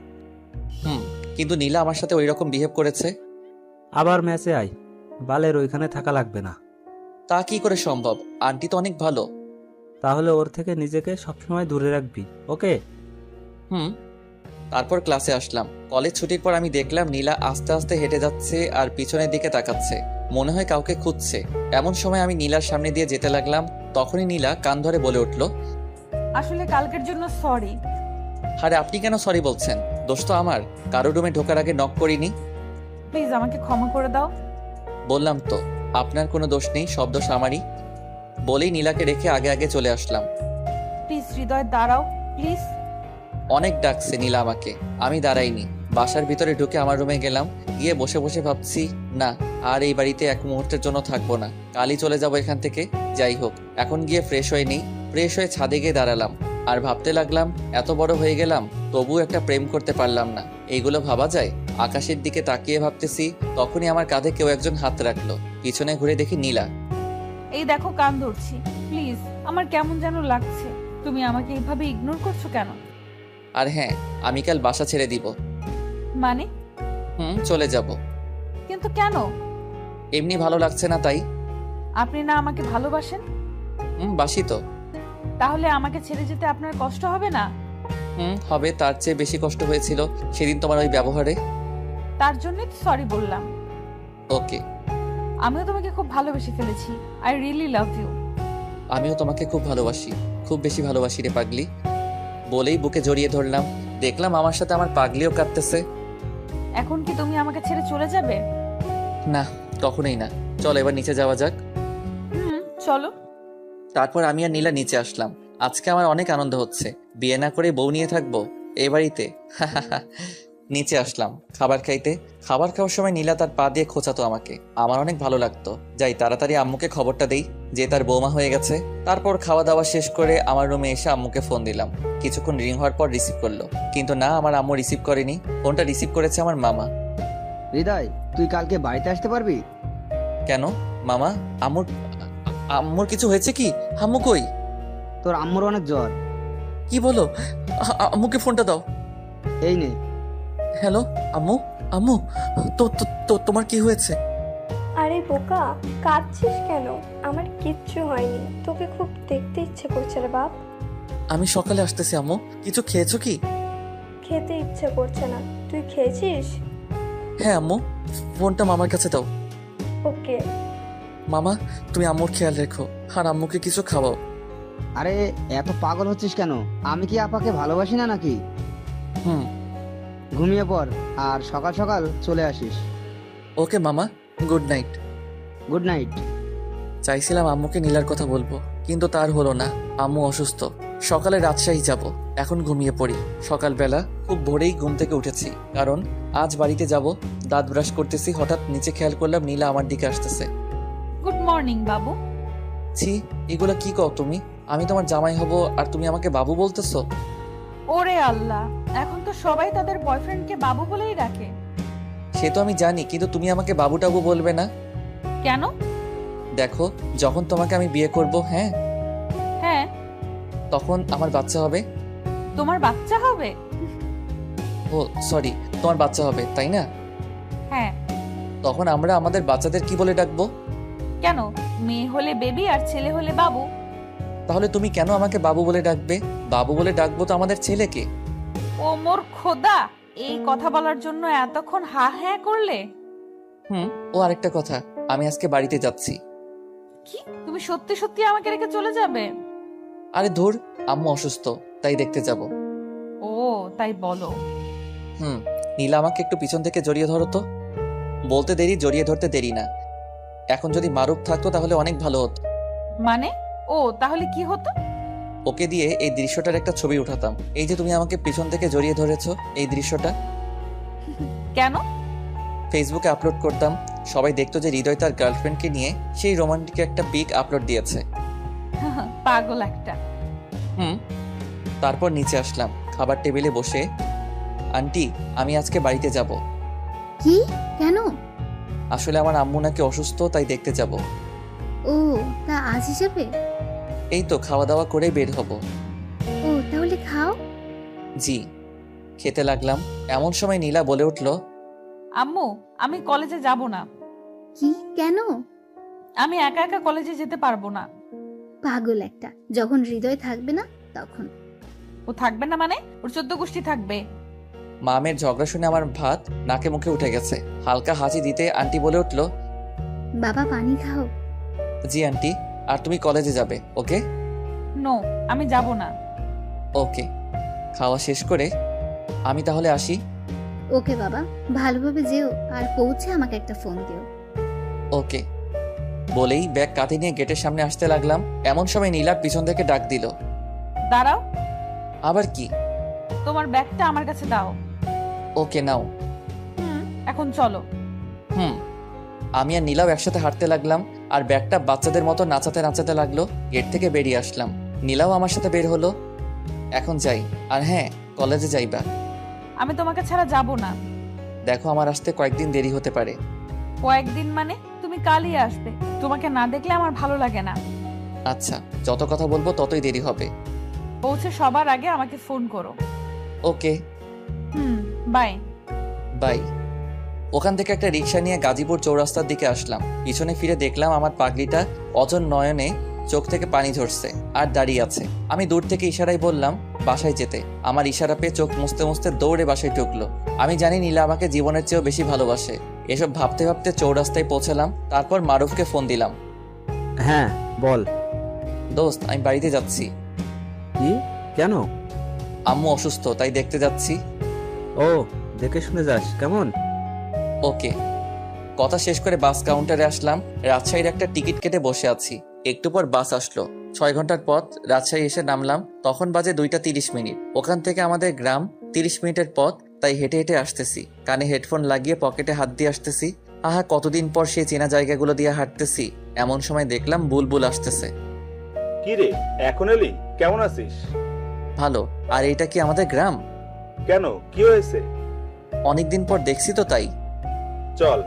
S1: কিন্তু নীলা আমার সাথে ওইরকম বিহেভ করেছে।
S4: আবার ম্যাচে আয়, বালের ওইখানে থাকা লাগবে না।
S1: তা কি করে সম্ভব? আন্টি তো অনেক ভালো।
S4: তাহলে ওর থেকে নিজেকে সবসময় দূরে রাখবি, ওকে?
S1: তারপর ক্লাসে আসলাম। কলেজ ছুটির পর আমি দেখলাম নীলা আস্তে আস্তে হেঁটে যাচ্ছে আর পিছনের দিকে তাকাচ্ছে, মনে হয় কাউকে খুঁজছে। এমন সময় আমি নীলার সামনে দিয়ে যেতে লাগলাম। তখনই নীলা কান ধরে বলে উঠল,
S5: আসলে কালকের জন্য সরি।
S1: আরে আপনি কেন সরি বলছেন? দোষ তো আমার। কারো রুমে ঢোকার আগে নক করিনি।
S5: প্লিজ আমাকে ক্ষমা করে দাও।
S1: বললাম তো, আপনার কোনো দোষ নেই, সব দোষ আমারই। বলেই নীলাকে রেখে আগে আগে চলে আসলাম।
S5: প্লিজ হৃদয় দাঁড়াও, প্লিজ।
S1: অনেক ডাকছে নীলা আমাকে, আমি দাঁড়াইনি। বাসার ভিতরে ঢুকে আমার রুমে গেলাম। গিয়ে বসে বসে ভাবছি, না আর এই বাড়িতে এক মুহূর্তের জন্য থাকবো না, কালই চলে যাবো এখান থেকে। যাই হোক, এখন গিয়ে ফ্রেশ হয়ে নিই। ফ্রেশ হয়ে ছাদে গিয়ে দাঁড়ালাম আর ভাবতে লাগলাম, এত বড় হয়ে গেলাম তবু একটা প্রেম করতে পারলাম না। এইগুলো ভাবা যায়? আকাশের দিকে তাকিয়ে ভাবতেছি, তখনই আমার কাঁধে কেউ একজন হাত রাখলো। পিছনে ঘুরে দেখি নীলা।
S5: এই দেখো, কান ধরছি, প্লিজ। আমার কেমন যেন লাগছে। তুমি আমাকে এইভাবে ইগনোর করছো কেন?
S1: আর হ্যাঁ, আমি কাল বাসা ছেড়ে দিব।
S5: মানে?
S1: চলে যাব।
S5: কিন্তু কেন?
S1: এমনি ভালো লাগছে না তাই।
S5: আপনি না আমাকে ভালোবাসেন?
S1: বাসি তো।
S5: তাহলে আমাকে ছেড়ে যেতে আপনার কষ্ট হবে না?
S1: হবে, তার চেয়ে বেশি কষ্ট হয়েছিল সেদিন তোমার ওই ব্যবহারে।
S5: তার জন্যই তো সরি বললাম।
S1: ওকে।
S5: আমিও তোমাকে খুব ভালোবেসে ফেলেছি। I really love you.
S1: আমিও তোমাকে খুব ভালোবাসি, খুব বেশি ভালোবাসি রে পাগলি। বলেই বুকে জড়িয়ে ধরলাম। দেখলাম আমার সাথে আমার পাগলিও কাঁদতেছে।
S5: এখন কি তুমি আমাকে ছেড়ে চলে যাবে?
S1: না, কখনোই না। চলো এবার নিচে যাওয়া যাক।
S5: চলো।
S1: তারপর আমি আর নীলা নিচে আসলাম। আজকে আমার অনেক আনন্দ হচ্ছে। বিয়ে না করে বউ নিয়ে থাকবো এই বাড়িতে। নিচে আসলাম খাবার খাইতে। খাবার খাওয়ার সময় নীলা তার পা দিয়ে খোঁচাতো আমাকে। আমার অনেক ভালো লাগতো। যাই তাড়াতাড়ি আম্মুকে খবরটা দেই যে তার বৌমা হয়ে গেছে। তারপর খাওয়া দাওয়া শেষ করে আমার রুমে এসে আম্মুকে ফোন দিলাম। কিছুক্ষণ রিং হওয়ার পর রিসিভ করলো, কিন্তু না, আমার আম্মু রিসিভ করেনি। ফোনটা রিসিভ করেছে আমার মামা।
S8: হৃদয়, তুই কালকে বাড়িতে আসতে পারবি?
S1: কেন মামা? আম্মুর আম্মুর কিছু হয়েছে কি? আম্মু কই?
S8: তোর আম্মুর অনেক জ্বর।
S1: কি বলো? আম্মুকে ফোনটা দাও।
S8: এই নে।
S1: হ্যালো আম্মু। আম্মু, তোমার কি হয়েছে?
S6: আরে বোকা, কাঁদছিস কেন? আমার কিচ্ছু হয়নি। তোকে খুব দেখতে ইচ্ছে করছে রে বাপ।
S1: আমি সকালে আসতেছি আম্মু। কিছু খেয়েছো কি?
S6: খেতে ইচ্ছে করছে না। তুই খেয়েছিস?
S1: হ্যাঁ আম্মু, ফোনটা মামার কাছে দাও।
S6: ওকে।
S1: মামা, তুমি আম্মুর খেয়াল রেখো আর আম্মুকে কিছু খাওয়াও।
S8: আরে এত পাগল হচ্ছিস কেন? আমি কি আপাকে ভালোবাসি না নাকি?
S1: হুম।
S8: ঘুমিয়ে পড় আর সকাল সকাল চলে আসিস।
S1: ওকে মামা, গুড নাইট।
S8: Good night.
S1: চাইছিলাম আম্মুকে নীলার কথা বলবো, কিন্তু তার হলো না। আম্মু অসুস্থ। সকালে রাজশাহী যাব। এখন ঘুমিয়ে পড়ি। সকালবেলা খুব ভোরেই ঘুম থেকে উঠেছি, কারণ আজ বাড়িতে যাব। দাঁত ব্রাশ করতেছি, হঠাৎ নিচে খেয়াল করলাম নীলা আমার দিকে আসতেছে।
S5: গুড মর্নিং বাবু।
S1: ছি, এগুলো কি কও তুমি? আমি তোমার জামাই হব আর তুমি আমাকে বাবু বলতেছো?
S5: ওরে আল্লাহ, এখন তো সবাই তাদের বয়ফ্রেন্ডকে বাবু বলেই ডাকে।
S1: সে তো আমি জানি, কিন্তু তুমি আমাকে বাবু টাবু বলবে না।
S5: কেন?
S1: দেখো, যখন তোমাকে আমি বিয়ে করব, হ্যাঁ,
S5: হ্যাঁ।
S1: তখন আমার বাচ্চা হবে।
S5: তোমার বাচ্চা হবে?
S1: ও সরি, তোমার বাচ্চা হবে, তাই না?
S5: হ্যাঁ।
S1: তখন আমরা আমাদের বাচ্চাদের কি বলে ডাকবো?
S5: কেন? মেয়ে হলে বেবি আর ছেলে হলে বাবু।
S1: তাহলে তুমি কেন আমাকে বাবু বলে ডাকবে? বাবু বলে ডাকবো তো আমাদের ছেলেকে।
S5: ও মোর খোদা, এই কথা বলার জন্য এতক্ষণ হা হ্যাঁ করলে?
S1: ও আরেকটা কথা, আমি আজকে বাড়িতে যাচ্ছি।
S5: কি, তুমি সত্যি সত্যি আমাকে রেখে চলে যাবে?
S1: আরে ধুর, আম্মু অসুস্থ, তাই দেখতে যাব।
S5: ও তাই বলো।
S1: নীলা আমাকে একটু পিছন থেকে জড়িয়ে ধরো তো। বলতে দেরি, জড়িয়ে ধরতে দেরি না। এখন যদি মারুফ থাকতো তাহলে অনেক ভালো হতো।
S5: মানে? ও তাহলে কি হতো?
S1: ওকে দিয়ে এই দৃশ্যটার একটা ছবি উঠাতাম। এই যে তুমি আমাকে পিছন থেকে জড়িয়ে ধরেছো, এই দৃশ্যটা
S5: কেন?
S1: ফেসবুকে আপলোড করতাম। সবাই দেখতো যে হৃদয় তার গার্লফ্রেন্ডকে নিয়ে সেই রোমান্টিক একটা পিক আপলোড দিয়েছে।
S5: পাগল একটা।
S1: তারপর নিচে আসলাম, খাবার টেবিলে বসে। আন্টি, আমি আজকে বাড়িতে যাব।
S3: কি? কেন?
S1: আসলে আমার আম্মু নাকি অসুস্থ, তাই দেখতে যাব।
S3: ও, তা আজ হিসাবে?
S1: এই তো খাওয়া দাওয়া করে বের হব।
S3: ও তাহলে খাও।
S1: জি। খেতে লাগলাম, এমন সময় নীলা বলে উঠল,
S5: আম্মু, আমি কলেজে যাব না।
S3: কি? কেন?
S5: আমি একা একা কলেজে যেতে পারবো না।
S3: পাগল একটা। যখন হৃদয় থাকবে না তখন।
S5: ও থাকবে না মানে? ওর 14 গোষ্ঠী থাকবে।
S1: মামের ঝগড়া শুনে আমার ভাত নাকে মুখে উঠে গেছে। হালকা হাসি দিতে আন্টি বলে উঠল,
S3: বাবা পানি খাও।
S1: জি আন্টি। আর তুমি কলেজে যাবে, ওকে?
S5: নো, আমি যাব না।
S1: ওকে। খাওয়া শেষ করে আমি তাহলে আসি।
S3: ওকে বাবা, ভালোভাবে যেও আর পৌঁছে আমাকে একটা ফোন দিও।
S1: ওকে। বলেই ব্যাগ কাঁধে নিয়ে গেটের সামনে আসতে লাগলাম। এমন সময় নীলা পিছন থেকে ডাক দিল,
S5: দাঁড়াও।
S1: আবার কি?
S5: তোমার ব্যাগটা আমার কাছে দাও।
S1: ওকে নাও।
S5: এখন চলো।
S1: আমি আর নীলাও একসাথে হাঁটতে লাগলাম, আর ব্যাগটা বাচ্চাদের মতো নাচাতে নাচাতে লাগলো। গেট থেকে বেরিয়ে আসলাম, নীলাও আমার সাথে বের হলো। এখন যাই। আর হ্যাঁ, কলেজে যাইবা?
S5: আমি তোমাকে ছাড়া যাব না।
S1: দেখো, আমার আসতে কয়েকদিন দেরি হতে পারে।
S5: কয়েকদিন মানে? তুমি কালই আসবে। তোমাকে না দেখলে আমার ভালো লাগে না।
S1: আচ্ছা, যত কথা বলবো ততই দেরি হবে।
S5: পৌঁছে সবার আগে আমাকে ফোন করো।
S1: ওকে।
S5: বাই।
S1: বাই। ওখান থেকে একটা রিক্সা নিয়ে গাজীপুর চৌরাস্তার দিকে আসলাম। পিছনে ফিরে দেখলাম আমার পাগলিটা অজন নয়নে চোখ থেকে পানি ঝরছে আর দাঁড়িয়ে আছে। আমি দূর থেকে ইশারায় বললাম বাসায় যেতে। আমার ইশারা পেয়ে চোখ মুছতে মুছতে দৌড়ে বাসায় ঢুকলো। আমি জানি নীলা আমাকে জীবনের চেয়েও বেশি ভালোবাসে। এসব ভাবতে ভাবতে চৌরাস্তায় পৌঁছালাম। তারপর মারুফকে ফোন দিলাম।
S4: হ্যাঁ বল।
S1: দোস্ত, আমি বাড়িতে যাচ্ছি।
S4: কি? কেন?
S1: আম্মু অসুস্থ, তাই দেখতে যাচ্ছি।
S4: ও, দেখে শুনে যাস কেমন?
S1: ওকে। কথা শেষ করে বাস কাউন্টারে আসলাম। রাজশাহীর একটা টিকিট কেটে বসে আছি। একটু পর বাস আসলো। 6 ঘন্টার পথ রাজশাহী এসে নামলাম, তখন বাজে 2:30। ওখান থেকে আমাদের গ্রাম 30 মিনিটের পথ, তাই হেঁটে হেঁটে আসতেছি। কানে হেডফোন লাগিয়ে পকেটে হাত দিয়ে আসতেছি। আহা, কতদিন পর সেই চেনা জায়গাগুলো দিয়ে হাঁটতেছি। এমন সময় দেখলাম বুলবুল আসতেছে।
S9: কি রে, এখন এলি? কেমন আছিস?
S1: ভালো। আর এটা কি আমাদের গ্রাম?
S9: কেন, কি হয়েছে?
S1: অনেকদিন পর দেখছি তো তাই।
S9: চল।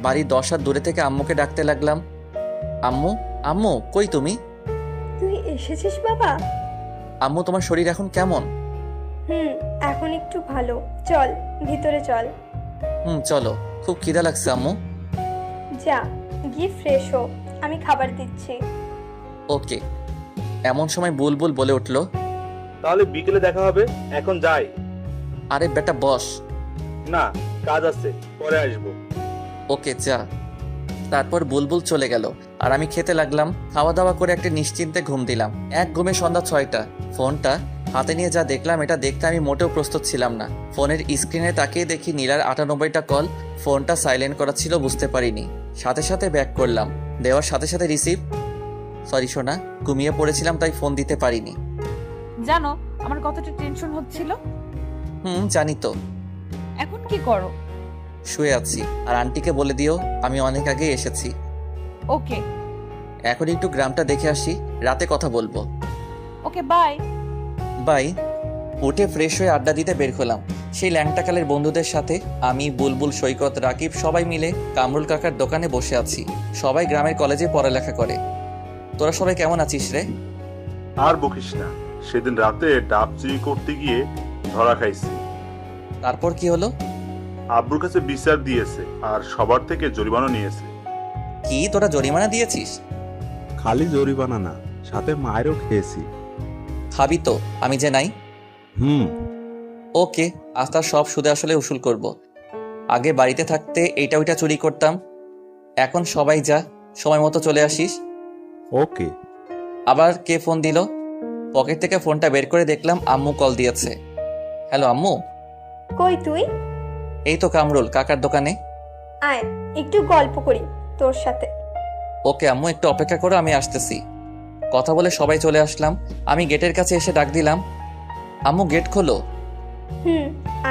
S1: বাড়ির 10 হাত দূরে থেকে আম্মুকে ডাকতে লাগলাম। আম্মু, আম্মু, কই তুমি?
S6: তুই এসেছিস বাবা?
S1: আম্মু, তোমার শরীর এখন কেমন?
S6: এখন একটু ভালো। চল ভিতরে চল।
S1: চলো। খুব খিদা লাগছে আম্মু।
S6: যা গিয়ে ফ্রেশ হো, আমি খাবার দিচ্ছি।
S1: ওকে। এমন সময় বুলবুল বলে উঠলো,
S9: তাহলে বিকেলে দেখা হবে, এখন যাই।
S1: আরে বেটা বস।
S9: না, কাজ আছে, পরে আসবো।
S1: ওকে, যা। তারপর বুলবুল চলে গেল আর আমি খেতে লাগলাম। খাওয়া দাওয়া করে একটা নিশ্চিন্তে ঘুম দিলাম। এক ঘুমে সন্ধ্যা 6টা। ফোনটা হাতে নিয়ে যা দেখলাম, এটা দেখতে আমি মোটেও প্রস্তুত ছিলাম না। ফোনের স্ক্রিনে তাকিয়ে দেখি নীলার 98টা কল। ফোনটা সাইলেন্ট করা ছিল, বুঝতে পারিনি। সাথে সাথে ব্যাক করলাম, দেওয়ার সাথে সাথে রিসিভ। সরি সোনা, ঘুমিয়ে পড়েছিলাম তাই ফোন দিতে পারিনি।
S5: জানো আমার কতটা টেনশন হচ্ছিল।
S1: জানি তো।
S5: এখন কি করো?
S1: শুয়ে আছি। আর আন্টিকে বলে দিও আমি অনেক আগে এসেছি।
S5: ওকে।
S1: এখন একটু গ্রামটা দেখে আসি, রাতে কথা বলবো।
S5: ওকে, বাই।
S1: বাই। উঠে ফ্রেশ হয়ে আড্ডা দিতে বের হলাম সেই ল্যাংটাকালের বন্ধুদের সাথে। আমি, বুলবুল, সৈকত, রাকিব সবাই মিলে কামরুল কাকার দোকানে বসে আছি। সবাই গ্রামের কলেজে পড়ালেখা করে। তোরা সবাই কেমন আছিস রে?
S10: আর বকিস না, সেদিন রাতে ডাব চুরি করতে গিয়ে ধরা খাইছি।
S1: তারপর কি হলো?
S10: আব্বুর কাছে বিচার দিয়েছে আর সবার থেকে জরিমানা নিয়েছে।
S1: কি, তোরা জরিমানা দিয়েছিস?
S11: খালি জরিমানা না, সাথে মায়েরও খেয়েছি।
S1: খাবি তো, আমি যে নাই। ওকে, আজ তার সব সুদে আসলে উসুল করব। আগে বাড়িতে থাকতে এইটা ওইটা চুরি করতাম। এখন সবাই যা, সময় মতো চলে আসিস।
S11: ওকে।
S1: আবার কে ফোন দিল? পকেট থেকে ফোনটা বের করে দেখলাম আম্মু কল দিয়েছে। হ্যালো আম্মু।
S6: কই তুই?
S1: এই তো কামরুল কাকার দোকানে।
S6: আয় একটু গল্প করি তোর সাথে।
S1: ওকে আম্মু, একটু অপেক্ষা করো, আমি আসতেছি। কথা বলে সবাই চলে আসলাম। আমি গেটের কাছে এসে ডাক দিলাম, আম্মু গেট খোলো।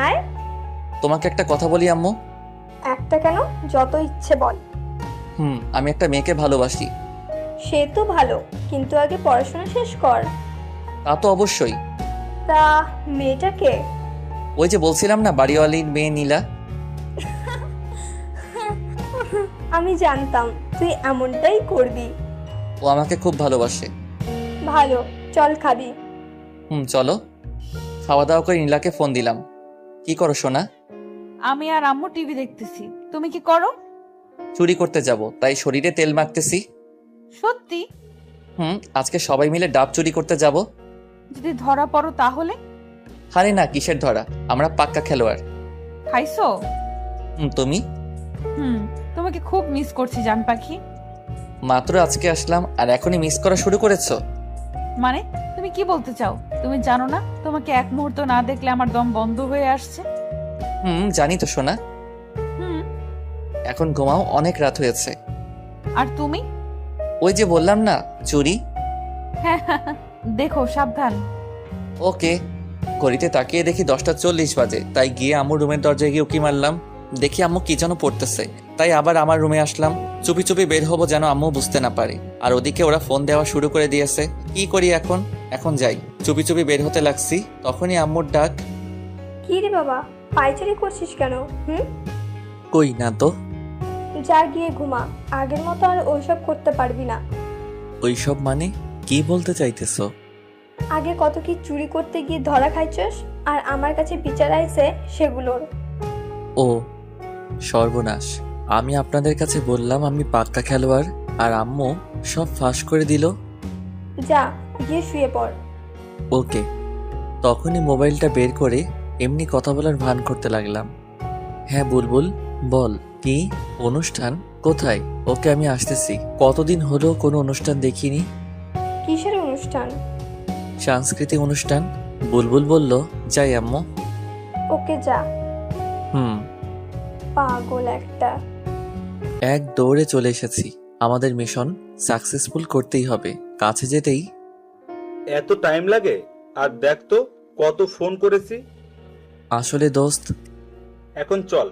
S6: আয়।
S1: তোমাকে একটা কথা বলি আম্মু।
S6: একটা কেন, যত ইচ্ছে বল।
S1: আমি একটা মেয়েকে ভালোবাসি।
S6: সে তো ভালো, কিন্তু আগে পড়াশোনা শেষ কর।
S1: তা তো অবশ্যই।
S6: তা মেয়েটাকে?
S1: ওই যে বলছিলাম না, বাড়িওয়ালির মেয়ে নীলা।
S6: আমি জানতাম তুই এমনটাই করবি।
S1: ও আমাকে খুব ভালোবাসে।
S6: ভালো, চল খাবি।
S1: চলো। খাওয়া দাওয়া করে নীলাকে ফোন দিলাম। কি করো সোনা?
S5: আমি আর আম্মু টিভি দেখতেছি। তুমি কি করো?
S1: চুরি করতে যাব, তাই শরীরে তেল মাখতেছি।
S5: সত্যি?
S1: আজকে সবাই মিলে ডাব চুরি করতে যাব।
S5: যদি ধরা পড়ো তাহলে?
S1: আরে না, কিসের ধরা, আমরা পাক্কা খেলোয়াড়।
S5: খাইছো?
S1: তুমি?
S5: তোমাকে খুব মিস করছি জান পাখি।
S1: মাত্র আজকে আসলাম আর এখনই মিস করা শুরু করেছো?
S5: মানে তুমি কি বলতে চাও? তুমি জানো না তোমাকে এক মুহূর্ত না দেখলে আমার দম বন্ধ হয়ে আসছে।
S1: জানি তো সোনা। এখন ঘুমাও, অনেক রাত হয়েছে।
S5: আর তুমি?
S1: ওই যে বললাম না, চুরি।
S5: হ্যাঁ, দেখো সাবধান।
S1: ওকে। ঘড়িতে তাকিয়ে দেখি 10:40 বাজে, তাই গিয়ে আম্মুর রুমের দরজায় গিয়ে উকি মারলাম। দেখি আম্মু কি যেন পড়তেছে, তাই আবার আমার রুমে আসলাম। চুপি চুপি বের হবো যেন আম্মু বুঝতে না পারে। আর ওদিকে ওরা ফোন দেওয়া শুরু করে দিয়েছে। কি করি এখন? এখন যাই। চুপি চুপি বের হতে লাগছি, তখনই আম্মুর ডাক।
S6: কি রে বাবা, পায়চারি করছিস কেন?
S1: কই না তো।
S6: যা গিয়ে ঘুমা, আগের মতো আর ওইসব করতে পারবি না।
S1: ওইসব মানে কি বলতে চাইতেছো?
S6: আগে কত কি চুরি করতে গিয়ে ধরা খাইছস, আর আমার কাছে বিচার আইছে সেগুলোর।
S1: ও সর্বনাশ, আমি আপনাদের কাছে বললাম আমি পাক্কা খেলোয়াড়, আর আম্মু সব ফাঁস করে দিল।
S6: যা গিয়ে শুয়ে পড়।
S1: ওকে। তখনই মোবাইলটা বের করে এমনি কথা বলার ভান করতে লাগলাম। হ্যাঁ বুলবুল, বল। কি অনুষ্ঠান? কোথায়? ওকে আমি আসতেছি। কতদিন হলো কোনো অনুষ্ঠান দেখিনি।
S6: কিসের অনুষ্ঠান?
S1: সাংস্কৃতিক অনুষ্ঠান। বুলবুল বলল, যাই আম্মু।
S6: ওকে যা।
S1: হুম।
S6: পাগল একটা।
S1: এক দৌড়ে চলে এসেছি। আমাদের মিশন সাকসেসফুল করতেই হবে। কাছে যেতেই
S9: এত টাইম লাগে? আর দেখ তো কত ফোন করেছি।
S1: আসলে দোস্ত,
S9: এখন চল।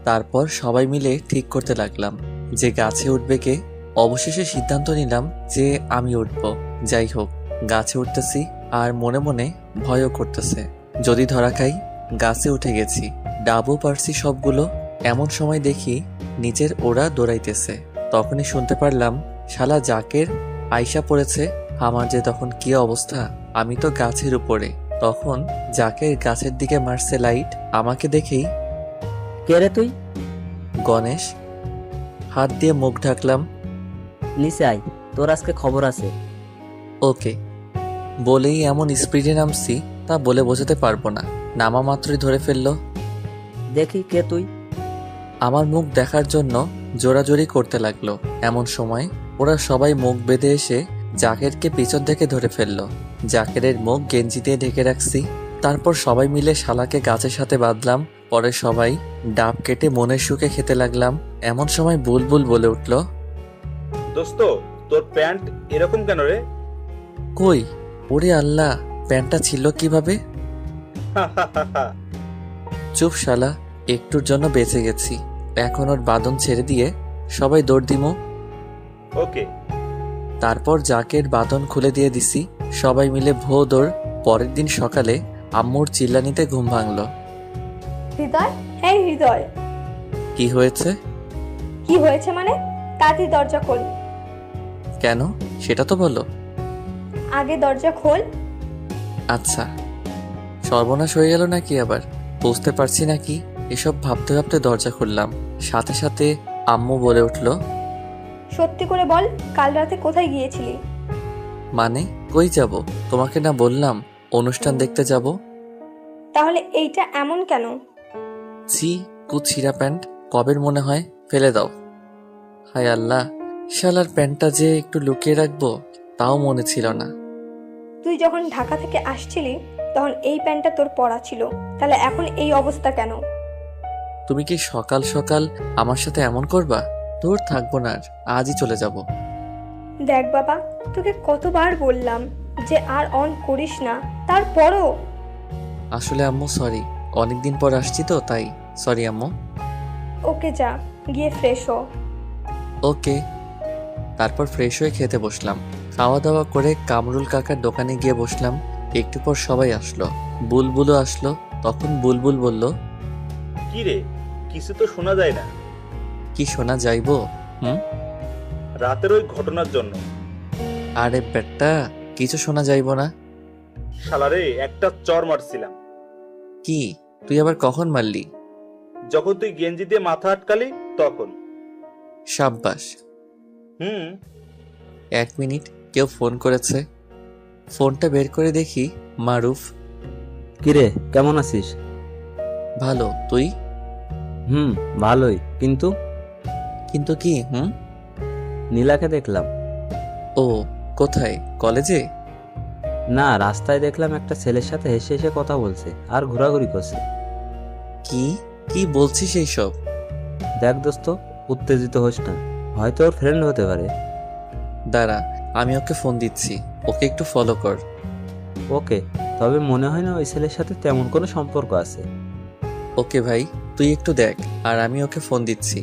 S1: তারপর সবাই মিলে ঠিক করতে লাগলাম যে গাছে উঠবে কে। অবশেষে সিদ্ধান্ত নিলাম যে আমি উঠব। যাই হোক, গাছে উঠতেছি আর মনে মনে ভয়ও করতেছে, যদি ধরা খাই। গাছে উঠে গেছি, ডাবও পারছি সবগুলো। এমন সময় দেখি নিচের ওরা দৌড়াইতেছে। তখনই শুনতে পারলাম শালা জাকের আইসা পড়েছে। আমার যে তখন কি অবস্থা! আমি তো গাছের উপরে। তখন জাকের গাছের দিকে মারছে লাইট। আমাকে দেখেই
S4: কে রে তুই?
S1: গণেশ। হাত দিয়ে মুখ ঢাকলাম।
S4: নিচে আয়, তোর আজকে খবর আছে।
S1: ওকে বলেই এমন স্পিডে নামছি তা বলে বোঝাতে পারবো না। নামা মাত্রই ধরে ফেললো।
S4: দেখি কে তুই।
S1: আমার মুখ দেখার জন্য জোরাজোরি করতে লাগলো। এমন সময় ওরা সবাই মুখ বেঁধে এসে জাকেরকে পিছন থেকে ধরে ফেললো। জাকেরের মুখ গেঞ্জি দিয়ে ঢেকে রাখছি। তারপর সবাই মিলে শালাকে গাছের সাথে বাঁধলাম। পরে সবাই ডাব কেটে মনের সুখে খেতে লাগলাম। এমন সময় বুলবুল বলে উঠল,
S9: দোস্ত, তোর প্যান্ট এরকম কেন রে?
S1: কই? ওরে আল্লাহ, প্যান্টটা ছিল কিভাবে? চুপ শালা, একটুর জন্য বেঁচে গেছি। এখন ওর বাঁধন ছেড়ে দিয়ে সবাই দৌড় দিমো।
S9: ওকে।
S1: তারপর জাকের বাঁধন খুলে দিয়ে দিছি। সবাই মিলে ভো দৌড়। পরের দিন সকালে আম্মুর চিল্লানিতে ঘুম ভাঙলো।
S6: হৃদয়, এই হৃদয়,
S1: কি হয়েছে?
S6: কি হয়েছে মানে? তাড়াতাড়ি দরজা খোল।
S1: কেন সেটা তো বলো।
S6: আগে দরজা খোল।
S1: আচ্ছা, সর্বনাশ হয়ে গেল নাকি আবার? বুঝতে পারছি নাকি। এসব ভাবতে ভাবতে দরজা খুললাম। সাথে সাথে আম্মু বলে উঠল,
S6: সত্যি করে বল, কাল রাতে কোথায় গিয়েছিলি?
S1: মানে কই যাব? তোমাকে না বললাম অনুষ্ঠান দেখতে যাব?
S6: তাহলে এইটা এমন কেন?
S1: ছি, কুছিরা প্যান্ট, কবের মনে হয়, ফেলে দাও। হায় আল্লাহ, শালার প্যান্টটা যে একটু লুকিয়ে রাখবো তাও মনে ছিল না।
S6: তুই যখন ঢাকা থেকে আসছিলি তখন এই প্যান্টটা তোর পরা ছিল, তাহলে এখন এই অবস্থা কেন?
S1: তুমি কি সকাল সকাল আমার সাথে এমন করবা? তোর থাকবো না, আর আজই চলে যাব।
S6: দেখ বাবা, তোকে কতবার বললাম যে আর অন করিস না, তারপরও।
S1: আসলে আম্মু সরি, অনেকদিন পর আসছি তো তাই। সরি আম্মু।
S6: ওকে, যা গিয়ে ফ্রেশ হ।
S1: ওকে। তারপর ফ্রেশ হয়ে খেতে বসলাম। খাওয়া দাওয়া করে কামরুল কাকার দোকানে গিয়ে বসলাম। একটু পর সবাই আসলো, বুলবুলও আসলো। তখন বুলবুল বলল,
S9: কি রে, কিছু তো শোনা যায় না।
S1: কি শোনা যাইবো?
S9: রাতের ওই ঘটনার জন্য।
S1: আরে পেটটা, কিছু শোনা যাইবো না।
S9: শালারে একটা চর মারছিলাম।
S1: কি? তুই আবার কখন মারলি?
S9: যখন তুই গেঞ্জি দিয়ে মাথা আটকালি তখন।
S1: সাব্বাস।
S9: হুম।
S1: 1 মিনিট, কেউ ফোন করেছে। ফোনটা বের করে দেখি মারুফ।
S4: কিরে, কেমন আছিস?
S1: ভালো, তুই?
S4: ভালোই, কিন্তু
S1: কিন্তু কি?
S4: নীলাকে দেখলাম।
S1: ও, কোথায়? কলেজে?
S4: না, রাস্তায় দেখলাম একটা ছেলের সাথে হেসে হেসে কথা বলছে আর ঘোরাঘুরি করছে।
S1: কি কি বলছিস এইসব?
S4: দেখ দোস্ত, উত্তেজিত হোস না, হয়তো ওর ফ্রেন্ড হতে পারে।
S1: দাঁড়া, আমি ওকে ফোন দিচ্ছি, ওকে একটু ফলো কর।
S4: ওকে, তবে মনে হয় না ওই ছেলের সাথে তেমন কোনো সম্পর্ক আছে।
S1: ওকে ভাই, তুই একটু দেখ, আর আমি ওকে ফোন দিচ্ছি।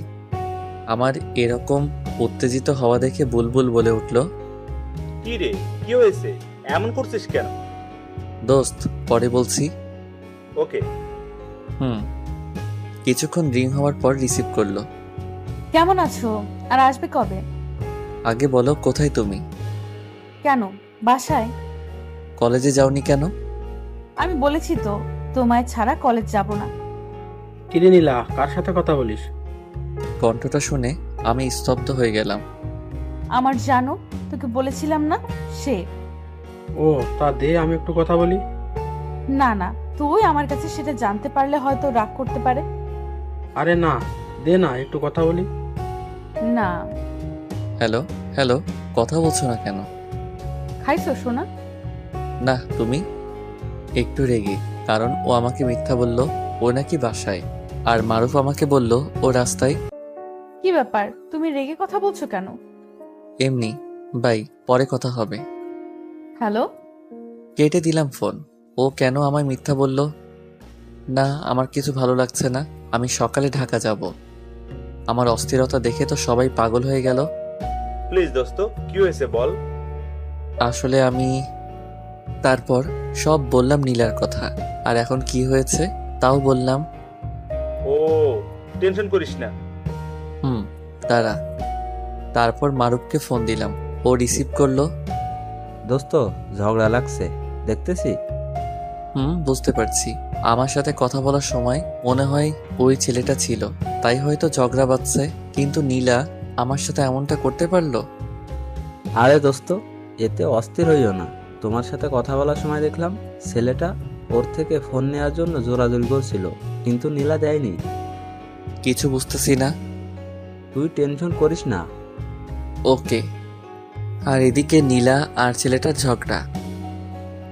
S1: আমার এরকম উত্তেজিত হওয়া দেখে বুলবুল বলে উঠল,
S9: কি রে, কি হয়েছে? এমন করছিস কেন?
S1: দোস্ত, পরে বলছি।
S9: ওকে।
S1: কিছুক্ষণ রিং হওয়ার পর রিসিভ করলো।
S5: কেমন আছো? আর আসবে কবে?
S1: আগে বলো, কোথায় তুমি?
S5: কেন, বাসায়।
S1: কলেজে যাওনি কেন?
S5: আমি বলেছি তো, তোমায় ছাড়া কলেজ যাব না।
S2: কিরে নীলা, কার সাথে কথা বলিস?
S1: কণ্ঠটা শুনে আমি স্তব্ধ হয়ে গেলাম।
S5: আমার জানো, তোকে বলেছিলাম না, সে।
S2: ও, তা দে আমি একটু কথা বলি।
S5: না না, তুই আমার কাছে সেটা জানতে পারলে হয়তো রাগ করতে পারে।
S2: আরে না, দে না একটু কথা বলি।
S5: না।
S1: হ্যালো হ্যালো, কথা বলছো না কেন?
S5: খাইছো সোনা?
S1: না, তুমি? একটু রেগে, কারণ ও আমাকে মিথ্যা বলল ও নাকি বাসায়, আর মারুফ আমাকে বলল ও রাস্তায়।
S5: কি ব্যাপার, তুমি রেগে কথা বলছো কেন?
S1: এমনি। বাই, পরে কথা হবে।
S5: হ্যালো।
S1: কেটে দিলাম ফোন। ও কেন আমায় মিথ্যা বলল? না, আমার কিছু ভালো লাগছে না। আমি সকালে ঢাকা যাব। আমার অস্থিরতা দেখে তো সবাই পাগল হয়ে গেল।
S9: প্লিজ দোস্ত, কি হয়েছে বল।
S1: আসলে আমি তারপর সব বললাম নীলার কথা, আর এখন কি হয়েছে তাও বললাম।
S9: ও, টেনশন করিস না।
S1: দাঁড়া। তারপর মারুফকে ফোন দিলাম, ও রিসিভ করলো।
S4: দোস্ত, ঝগড়া লাগছে দেখতেছি।
S1: বুঝতে পারছি। আমার সাথে কথা বলার সময় মনে হয় ওই ছেলেটা ছিল, তাই হয়তো ঝগড়া বাঁধছে। কিন্তু নীলা আমার সাথে এমনটা করতে পারলো?
S4: আরে দোস্ত, এতে অস্থির হইও না। তোমার সাথে কথা বলার সময় দেখলাম ছেলেটা ওর থেকে ফোন নেওয়ার জন্য জোরাজোরি করছিল, কিন্তু নীলা দেয়নি।
S1: কিছু বুঝতেছি না।
S4: তুই টেনশন করিস না।
S1: ওকে। আর এদিকে নীলা আর ছেলেটার ঝগড়া।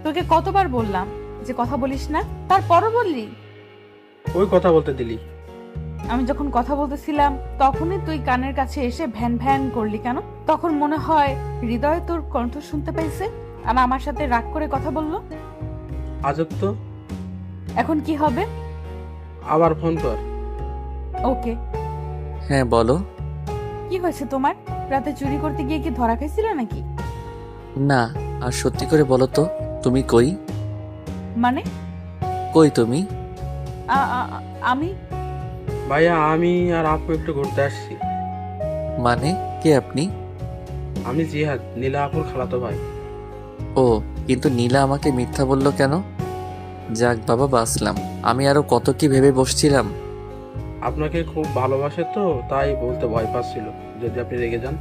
S5: তোকে কতবার বললাম যে কথা বলিস না, তারপরও বললি।
S2: ওই কথা বলতে দিলি।
S5: আমি যখন কথা বলতেছিলাম তখনই তুই কানের কাছে এসে ভ্যান ভ্যান করলি কেন? তখন মনে হয় হৃদয় তোর কণ্ঠ শুনতে পাইছে আর আমার সাথে রাগ করে কথা বললো।
S2: আজব তো।
S5: এখন কি হবে?
S2: আবার ফোন কর।
S5: ওকে।
S1: হ্যাঁ বলো।
S5: কি হয়েছে তোমার? রাতে চুরি করতে গিয়ে কি ধরা খাইছিলে নাকি?
S1: না, আর সত্যি করে বলো তো, তুমি কই?
S5: মানে?
S1: কই তুমি?
S5: আমি
S2: ভাইয়া, আমি আর আপু একটু ঘুরতে আসছি।
S1: মানে কে আপনি?
S2: আমি জিহাদ, নীলা আপুর খালাতো ভাই।
S1: ও, কিন্তু নীলা আমাকে মিথ্যা বললো কেন? যাক বাবা, বাঁচলাম। আমি আরো কত কি ভেবে বসছিলাম।
S2: আপনাকে খুব ভালোবাসে তো, তাই বলতে ভয় পাচ্ছিল যদি আপনি রেগে যান।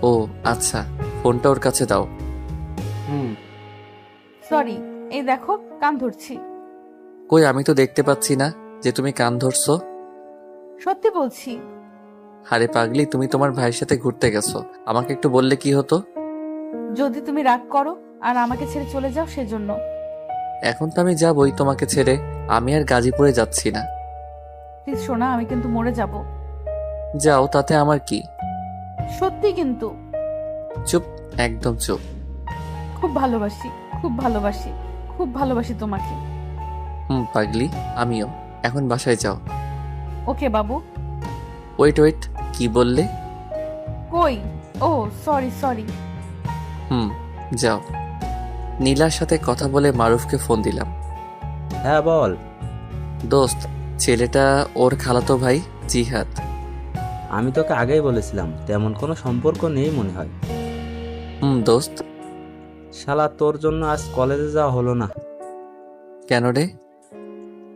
S1: ও আচ্ছা, ফোনটা ওর কাছে দাও।
S5: সরি, এই দেখো কান ধরছি।
S1: কই, আমি তো দেখতে পাচ্ছি না যে তুমি কান ধরছো।
S5: সত্যি বলছি।
S1: আরে পাগলি, তুমি তোমার ভাইয়ের সাথে ঘুরতে গেছো, আমাকে একটু বললে কি হতো?
S5: যদি তুমি রাগ করো আর আমাকে ছেড়ে চলে যাও সেজন্য।
S1: এখন তো আমি যাবই তোমাকে ছেড়ে। আমি আর গাজীপুরে যাচ্ছি না।
S5: প্লিজ শোনা, আমি কিন্তু মরে যাব।
S1: যাও, তাতে আমার কি?
S5: সত্যি কিন্তু।
S1: চুপ, একদম চুপ।
S5: খুব ভালোবাসি, খুব ভালোবাসি, খুব ভালোবাসি তোমাকে।
S1: পাগলি, আমিও। এখন বাসায় যাও।
S5: ওকে বাবু।
S1: ওয়েট ওয়েট, কি বললে?
S5: কই? ও সরি সরি।
S1: যাও। নীলার সাথে কথা বলে মারুফকে ফোন দিলাম।
S4: হ্যাঁ বল।
S1: দোস্ত, ছেলেটা ওর খালাতো ভাই জিহাদ।
S4: আমি তোকে আগেই বলেছিলাম তেমন কোনো সম্পর্ক নেই মনে হয়।
S1: দোস্ত।
S4: শালা, তোর জন্য আজ কলেজে যাওয়া হলো না।
S1: কেন রে?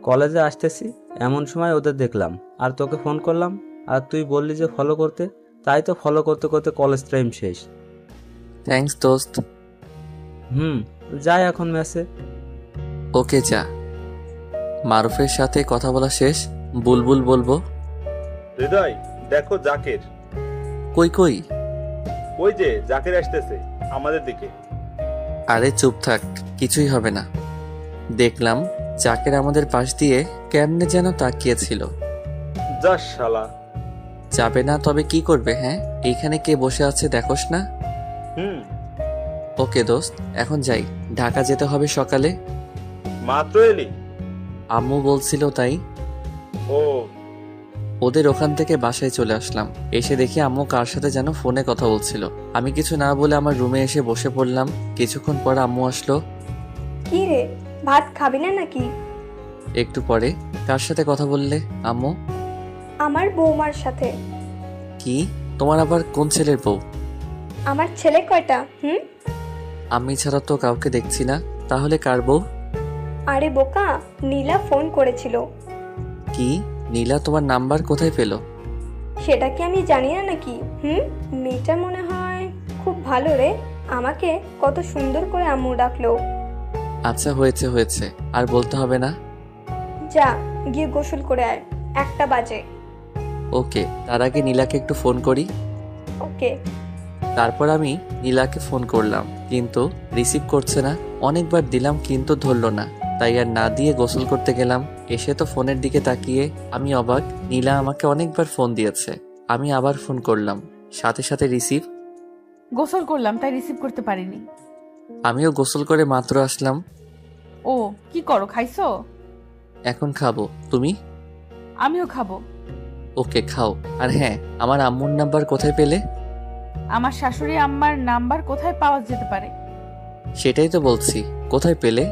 S4: কলেজে আসতেছি এমন সময় ওদের দেখলাম, আর তোকে ফোন করলাম, আর তুই বললি যে ফলো করতে, তাই তো ফলো করতে করতে কলেজ টাইম শেষ।
S1: থ্যাঙ্কস দোস্ত।
S4: যাই এখন ম্যাচে।
S1: ওকে যা। মারুফের সাথে কথা বলা শেষ, বুলবুল বলবো।
S9: হৃদয়, দেখো জাকের।
S1: কই কই?
S9: ওই যে জাকের আসতেছে আমাদের দিকে।
S1: আরে চুপ থাক, কিছুই হবে না। দেখলাম জাকের আমাদের পাশ দিয়ে কেমনে যেন তাকিয়েছিল।
S9: যা শালা।
S1: যাবে না তবে কি করবে? হ্যাঁ, এইখানে কে বসে আছে দেখোস না? ওকে দোস্ত, এখন যাই। ঢাকা যেতে হবে সকালে।
S9: মাত্র এলি?
S1: আম্মু বলছিল তাই।
S9: ও।
S1: ওদের ওখান থেকে বাসায় চলে আসলাম। এসে দেখি আম্মু কার সাথে যেন ফোনে কথা বলছিল। আমি কিছু না বলে আমার রুমে এসে বসে পড়লাম। কিছুক্ষণ পর আম্মু আসলো।
S6: কি রে, ভাত খাবি না নাকি?
S1: একটু পরে। কার সাথে কথা বললে আম্মু?
S6: আমার বৌমার সাথে।
S1: কি? তোমার আবার কোন ছেলের বউ?
S6: আমার ছেলে কয়টা?
S1: আমি ছাড়া তো কাউকে দেখছি না, তাহলে কার বউ?
S6: আরে বোকা, নীলা ফোন করেছিল।
S1: কি? নীলা তোমার নাম্বার কোথায় পেলো?
S6: সেটা কি আমি জানি না নাকি? মেয়েটা মনে হয় খুব ভালো রে, আমাকে কত সুন্দর করে আম্মু ডাকলো।
S1: আচ্ছা হয়েছে হয়েছে, আর বলতে হবে না।
S6: যা গিয়ে গোসল করে আয়, 1টা বাজে।
S1: ওকে, তার আগে নীলাকে একটু ফোন করি।
S6: ওকে।
S1: তারপর আমি নীলাকে ফোন করলাম, কিন্তু রিসিভ করছে না। অনেকবার দিলাম কিন্তু ধরলো না, তাই আর না দিয়ে গোসল করতে গেলাম। এসে তো ফোনের দিকে তাকিয়ে আমি অবাক, নীলা আমাকে অনেকবার ফোন দিয়েছে আমি আবার ফোন করলাম, সাথে সাথে রিসিভ।
S5: গোসল করলাম তাই রিসিভ করতে পারিনি।
S1: আমিও গোসল করে মাত্র আসলাম।
S5: ও কি করো, খাইছো?
S1: এখন খাবো, তুমি?
S5: আমিও খাবো।
S1: ওকে খাও। আর হ্যাঁ, আমার আম্মুর নাম্বার কোথায় পেলে?
S5: আমার শাশুড়ি আম্মার নাম্বার কোথায় পাওয়া যেতে পারে?
S1: সেটাই তো বলছি, কোথায় পেলে?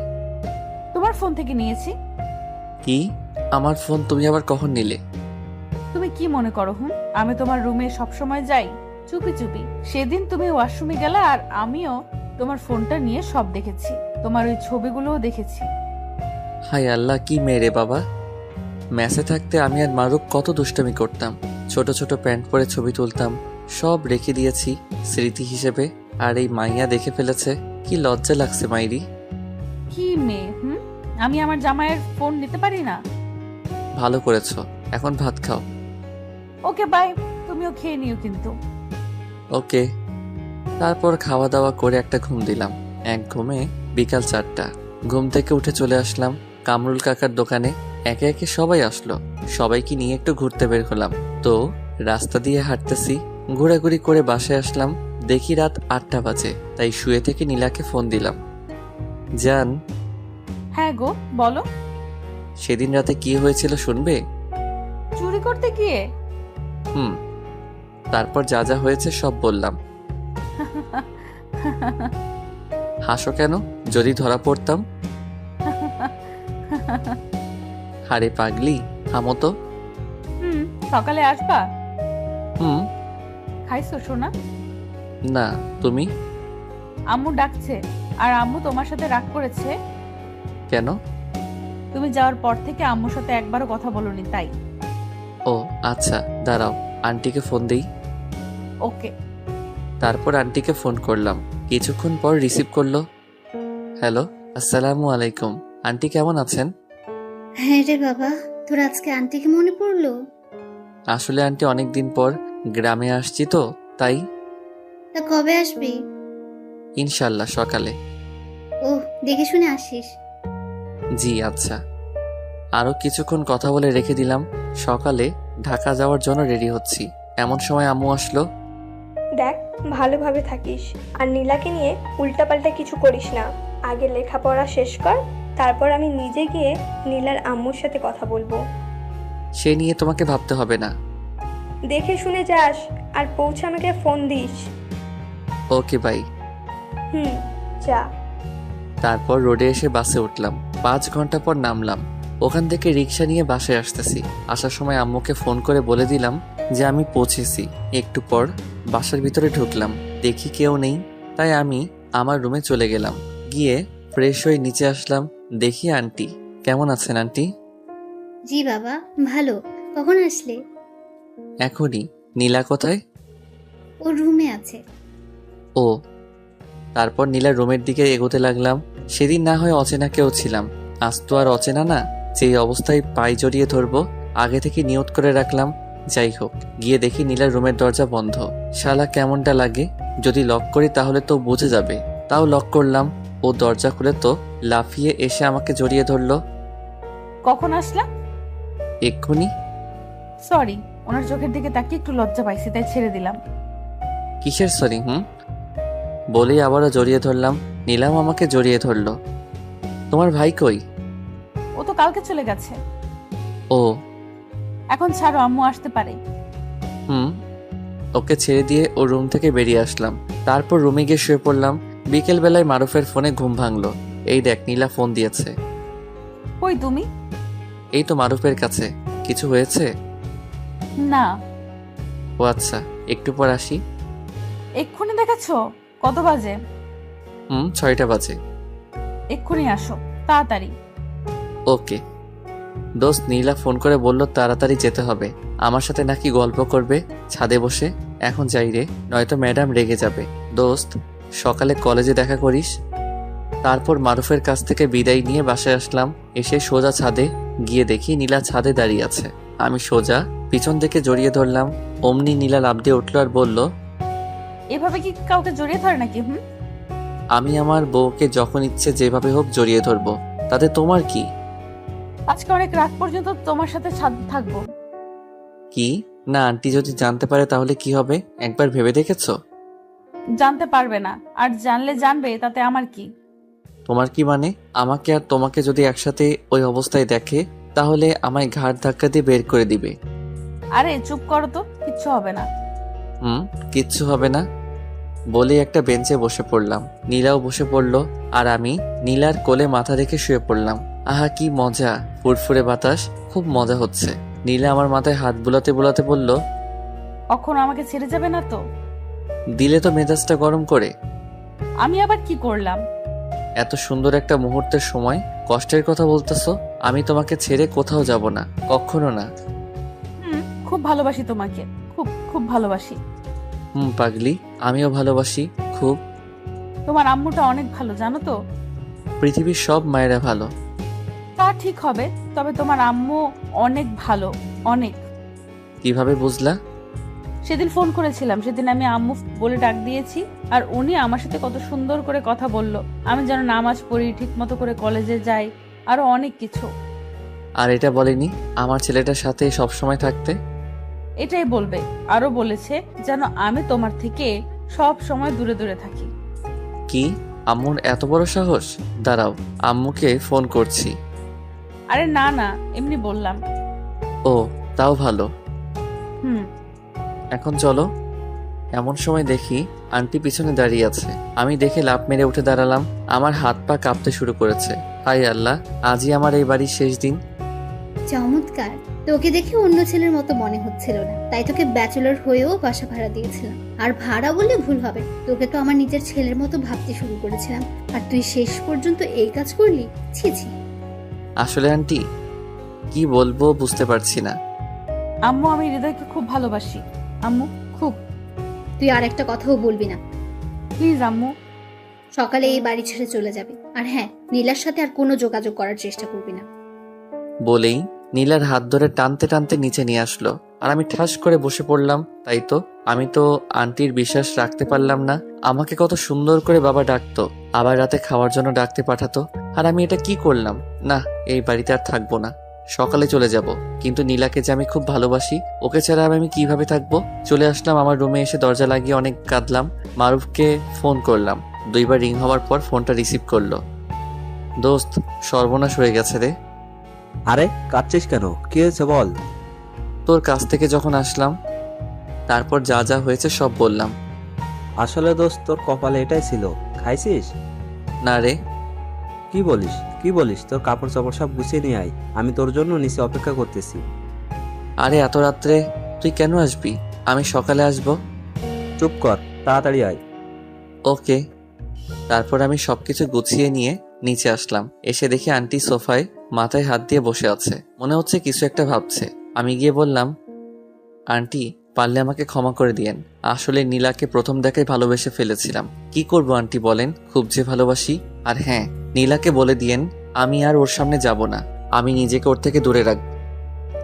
S5: তোমার ফোন থেকে নিয়েছি।
S1: কি? আমার ফোন তুমি আবার কখন নিলে?
S5: তুমি কি মনে করো আমি তোমার রুমে সবসময় যাই চুপি চুপি? সেদিন তুমি ওয়াশরুমে গেলে আর আমিও তোমার ফোনটা নিয়ে সব দেখেছি, তোমার ওই ছবিগুলোও দেখেছি।
S1: হায় আল্লাহ, কি মেরে বাবা! ম্যাসে থাকতে আমি আর মারুফ কত দুষ্টামি করতাম, ছোট ছোট প্যান্ট পরে ছবি তুলতাম, সব রেখে দিয়েছি স্মৃতি হিসেবে। আর এই মাইয়া দেখে ফেলেছে, কি লজ্জা লাগছে মাইরি।
S5: কি মেয়ে আমি আমার জামাইয়ের ফোন নিতে পারি না?
S1: ভালো করেছো, এখন ভাত খাও।
S5: ওকে বাই, তুমিও খেয়ে নিও কিন্তু।
S1: ওকে। তারপর খাওয়া দাওয়া করে একটা ঘুম দিলাম। এক ঘুমে বিকাল 4টা। ঘুম থেকে উঠে চলে আসলাম কামরুল কাকার দোকানে। একে একে সবাই আসলো, সবাইকে নিয়ে একটু ঘুরতে বের হলাম। তো রাস্তা দিয়ে হাঁটতেছি, ঘোরাঘুরি করে বাসায় আসলাম। দেখি রাত 8টা বাজে, তাই শুয়ে থেকে নীলাকে ফোন দিলাম। জান,
S5: হ্যাঁ গো বলো।
S1: সেদিন রাতে কি হয়েছিল শুনবে?
S5: চুরি করতে গিয়ে?
S1: তারপর যা যা হয়েছে সব বললাম। হাসো কেন? যদি ধরা পড়তাম? আরে পাগলি, থামো তো।
S5: সকালে আসবা?
S1: হুম।
S5: খাইছো সোনা?
S1: না, তুমি?
S5: আম্মু ডাকছে, আর আম্মু তোমার সাথে রাগ করেছে।
S1: কেন?
S5: তুমি যাওয়ার পর থেকে আম্মুর সাথে একবারও কথা বলনি তাই।
S1: ও আচ্ছা, দাঁড়াও আন্টিকে ফোন দেই।
S5: ওকে।
S1: তারপর আন্টিকে ফোন করলাম, কিছুক্ষণ পর রিসিভ করলো। হ্যালো, আসসালামু আলাইকুম। আন্টি কেমন আছেন?
S3: হ্যাঁ রে বাবা, তোর আজকে আন্টিকে মনে পড়লো?
S1: আসলে আন্টি অনেকদিন পর গ্রামে আসছি তো তাই।
S3: তা কবে আসবি?
S1: ইনশাল্লাহ সকালে।
S3: ও, দেখে শুনে আসিস।
S1: জি আচ্ছা। আরো কিছুক্ষণ কথা বলে রেখে দিলাম। সকালে ঢাকা যাওয়ার জন্য রেডি হচ্ছি, এমন সময় আম্মু আসলো।
S6: দেখ, ভালোভাবে থাকিস আর নীলাকে নিয়ে উল্টাপাল্টা কিছু করিস না। আগে লেখাপড়া শেষ কর, তারপর আমি নিজে গিয়ে নীলার আম্মুর সাথে কথা বলবো।
S1: সে নিয়ে তোমাকে ভাবতে হবে না।
S6: দেখে শুনে যাস, আর পৌঁছে আমাকে ফোন দিস।
S1: Okay bye.
S6: যা।
S1: তারপর রোডে এসে বাসে উঠলাম। 5 ঘন্টা পর নামলাম। ওখান থেকে রিক্সা নিয়ে বাসায় আসতেছি। আসার সময় আম্মুকে ফোন করে বলে দিলাম যে আমি পৌঁছেছি। একটু পর বাসার ভিতরে ঢুকলাম, দেখি কেউ নেই, তাই আমি আমার রুমে চলে গেলাম। গিয়ে ফ্রেশ হয়ে নিচে আসলাম, দেখি আন্টি। কেমন আছেন আন্টি?
S3: জি বাবা, ভালো। কখন আসলে?
S1: এখনই। নীলা কোথায়?
S3: ও রুমে আছে।
S1: ও। তারপর নীলার রুমের দিকে এগোতে লাগলাম। সেদিন না হয় অচেনা কেউ ছিলাম, আজ তো আর অচেনা না, যে অবস্থায় পায়ে জড়িয়ে ধরবো আগে থেকে নিয়ত করে রাখলাম। যাই হোক, গিয়ে দেখি নীলার রুমের দরজা বন্ধ। শালা কেমনটা লাগে, যদি লক করি তাহলে তো বুঝে যাবে। তাও লক করলাম। ও দরজা খুলে তো লাফিয়ে এসে আমাকে জড়িয়ে ধরলো।
S5: কখন আসলা?
S1: এক্ষুনি।
S5: সরি, ওনার চোখের দিকে তাকিয়ে একটু লজ্জা পাইছি তাই ছেড়ে দিলাম।
S1: কিসের সরি? বলেই আবারও জড়িয়ে ধরলাম। নীলাম আমাকে জড়িয়ে ধরলো। তোমার ভাই কই?
S5: ও তো কালকে চলে গেছে।
S1: ও।
S5: এখন ছাড়ো, আম্মু আসতে পারে।
S1: ওকে ছেড়ে দিয়ে ও রুম থেকে বেরিয়ে আসলাম। তারপর রুমে গিয়ে শুয়ে পড়লাম। বিকেল বেলায় মারুফের ফোনে ঘুম ভাঙলো। এই দেখ, নীলা ফোন দিয়েছে।
S5: কই তুমি?
S1: এই তো মারুফের কাছে। কিছু হয়েছে?
S5: না।
S1: ও আচ্ছা, একটু পর আসি।
S5: এক্ষুনি দেখাচ্ছো? কত বাজে?
S1: 6টা বাজে।
S5: এক্ষুনি আসো, তাড়াতাড়ি।
S1: ওকে। দোস্ত, নীলা ফোন করে বলল তাড়াতাড়ি যেতে হবে। আমার সাথে নাকি গল্প করবে ছাদে বসে। এখন যাই রে, নয়তো ম্যাডাম রেগে যাবে। দোস্ত, সকালে কলেজে দেখা করিস। তারপর মারুফের কাছ থেকে বিদায় নিয়ে বাসায় আসলাম। এসে সোজা ছাদে গিয়ে দেখি নীলা ছাদে দাঁড়িয়ে আছে। আমি সোজা পিছন থেকে জড়িয়ে ধরলাম। অমনি নীলা লাফ দিয়ে উঠলো আর বলল,
S5: এভাবে কি কাউকে জড়িয়ে ধরে নাকি?
S1: আমি আমার বউকে যখন ইচ্ছে যেভাবে হোক জড়িয়ে ধরবো, তাতে তোমার কি?
S5: আজকে অনেক রাত পর্যন্ত তোমার সাথে ছাদ থাকবো।
S1: কি? না, আন্টি যদি জানতে পারে তাহলে কি হবে একবার ভেবে দেখেছো?
S5: জানতে পারবে না, আর জানলে জানবে, তাতে আমার কি?
S1: তোমার কি মানে? আমাকে আর তোমাকে যদি একসাথে ওই অবস্থায় দেখে তাহলে আমায় ঘাড় ধাক্কা দিয়ে বের করে দিবে।
S5: আরে চুপ করো তো, কিচ্ছু হবে না।
S1: কিচ্ছু হবে না বলে একটা বেঞ্চে বসে পড়লাম। নীলাও বসে পড়লো আর আমি নীলার কোলে মাথা রেখে শুয়ে পড়লাম। আহা কি মজা, ফুরফুরে বাতাস, খুব মজা হচ্ছে। নীলা আমার মাথায় হাত বুলাতে বুলাতে বলল,
S5: কখনো আমাকে ছেড়ে যাবে না তো?
S1: দিলে তো মেজাজটা গরম করে।
S5: আমি আবার কি করলাম?
S1: এত সুন্দর একটা মুহূর্তের সময় কষ্টের কথা বলতেছো? আমি তোমাকে ছেড়ে কোথাও যাব না, কখনো না।
S5: খুব ভালোবাসি তোমাকে, খুব খুব ভালোবাসি।
S1: পাগলি, আমিও ভালোবাসি খুব।
S5: তোমার আম্মুটা অনেক ভালো, জানো তো?
S1: পৃথিবীর সব মায়েরা ভালো।
S5: তা ঠিক হবে, তবে তোমার আম্মু অনেক ভালো, অনেক।
S1: কিভাবে বুঝলা?
S5: সেদিন ফোন করেছিলাম, সেদিন আমি আম্মু বলে ডাক দিয়েছি, আর উনি আমার সাথে কত সুন্দর করে কথা বলল। আমি যেন নামাজ পড়ি, ঠিক মতো করে কলেজে যাই, আরো অনেক কিছু।
S1: আর এটা বলেনি আমার ছেলেটার সাথে সব সময় থাকতে?
S5: এটাই বলবে, আরো বলেছে যেন আমি তোমার থেকে সব সময় দূরে দূরে থাকি।
S1: কি? আম্মুর এত বড় সাহস? দাঁড়াও, আম্মুকে ফোন করছি।
S5: আরে না না, এমনি বললাম।
S1: ও, তাও ভালো।
S5: হুম।
S1: এখন চলো। এমন সময় দেখি আন্টি পিছনে দাঁড়িয়ে আছে। আমি দেখে লাফ মেরে উঠে দাঁড়ালাম। আমার হাত পা কাঁপতে শুরু করেছে। হায় আল্লাহ, আজই আমার এই বাড়ির শেষ দিন।
S3: চমৎকার। তোকে দেখে অন্য ছেলের মতো মনে হচ্ছিল না, তাই তোকে ব্যাচেলর হয়েও বাসা ভাড়া দিয়েছিলাম। আর ভাড়া বললে ভুল হবে, তোকে তো আমার নিজের ছেলের মতো ভাবতে শুরু করেছিলাম, আর তুই শেষ পর্যন্ত এই কাজ করলি। ছি ছি।
S1: আসলে আন্টি কি বলবো বুঝতে পারছি না।
S5: আম্মু, আমি হৃদয়কে খুব ভালোবাসি আম্মু, খুব।
S3: তুই আর একটা কথাও বলবি না
S5: প্লিজ আম্মু।
S3: সকালে এই বাড়ি ছেড়ে চলে যাবে, আর হ্যাঁ, নীলার সাথে আর কোনো যোগাযোগ করার চেষ্টা করবি না।
S1: বলেই নীলার হাত ধরে টানতে টানতে নিচে নিয়ে আসলো, আর আমি ঠাস করে বসে পড়লাম। তাই তো, আমি তো আন্টির বিশ্বাস রাখতে পারলাম না। আমাকে কত সুন্দর করে বাবা ডাকতো, আবার রাতে খাওয়ার জন্য ডাকতে পাঠাতো, আর আমি এটা কি করলাম? না, এই বাড়িতে আর থাকবো না, সকালে চলে যাব। কিন্তু নীলাকে যে আমি খুব ভালোবাসি, ওকে ছাড়া আমি কিভাবে থাকবো? চলে আসলাম আমার রুমে, এসে দরজা লাগিয়ে অনেক কাঁদলাম। মারুফকে ফোন করলাম। 2 বার রিং হওয়ার পর ফোনটা রিসিভ করলো। দোস্ত, সর্বনাশ হয়ে গেছে রে।
S4: আরে কাঁদছিস কেন? কি হয়েছে বল।
S1: তোর কাছ থেকে যখন আসলাম তারপর যা যা হয়েছে সব বললাম।
S4: আসলে দোস্ত, তোর কপালে এটাই ছিল। খাইছিস?
S1: না রে।
S4: কি বলিস কি বলিস? তোর কাপড় চাপড় সব গুছিয়ে নিয়ে আয়, আমি তোর জন্য নিচে অপেক্ষা করতেছি।
S1: আরে এত রাত্রে তুই কেন আসবি? আমি সকালে আসবো।
S4: চুপ কর, তাড়াতাড়ি আয়।
S1: ওকে। তারপর আমি সবকিছু গুছিয়ে নিয়ে নিচে আসলাম। এসে দেখি আন্টি সোফায় মাথায় হাত দিয়ে বসে আছে, মনে হচ্ছে কিছু একটা ভাবছে। আমি গিয়ে বললাম, আন্টি পারলে আমাকে ক্ষমা করে দিয়েন। আসলে নীলাকে প্রথম দেখায় ভালোবেসে ফেলেছিলাম। কি করব আন্টি বলেন, খুব যে ভালোবাসি। আর হ্যাঁ, নীলাকে বলে দিয়েন আমি আর ওর সামনে যাব না, আমি নিজেকে ওর থেকে দূরে রাখব।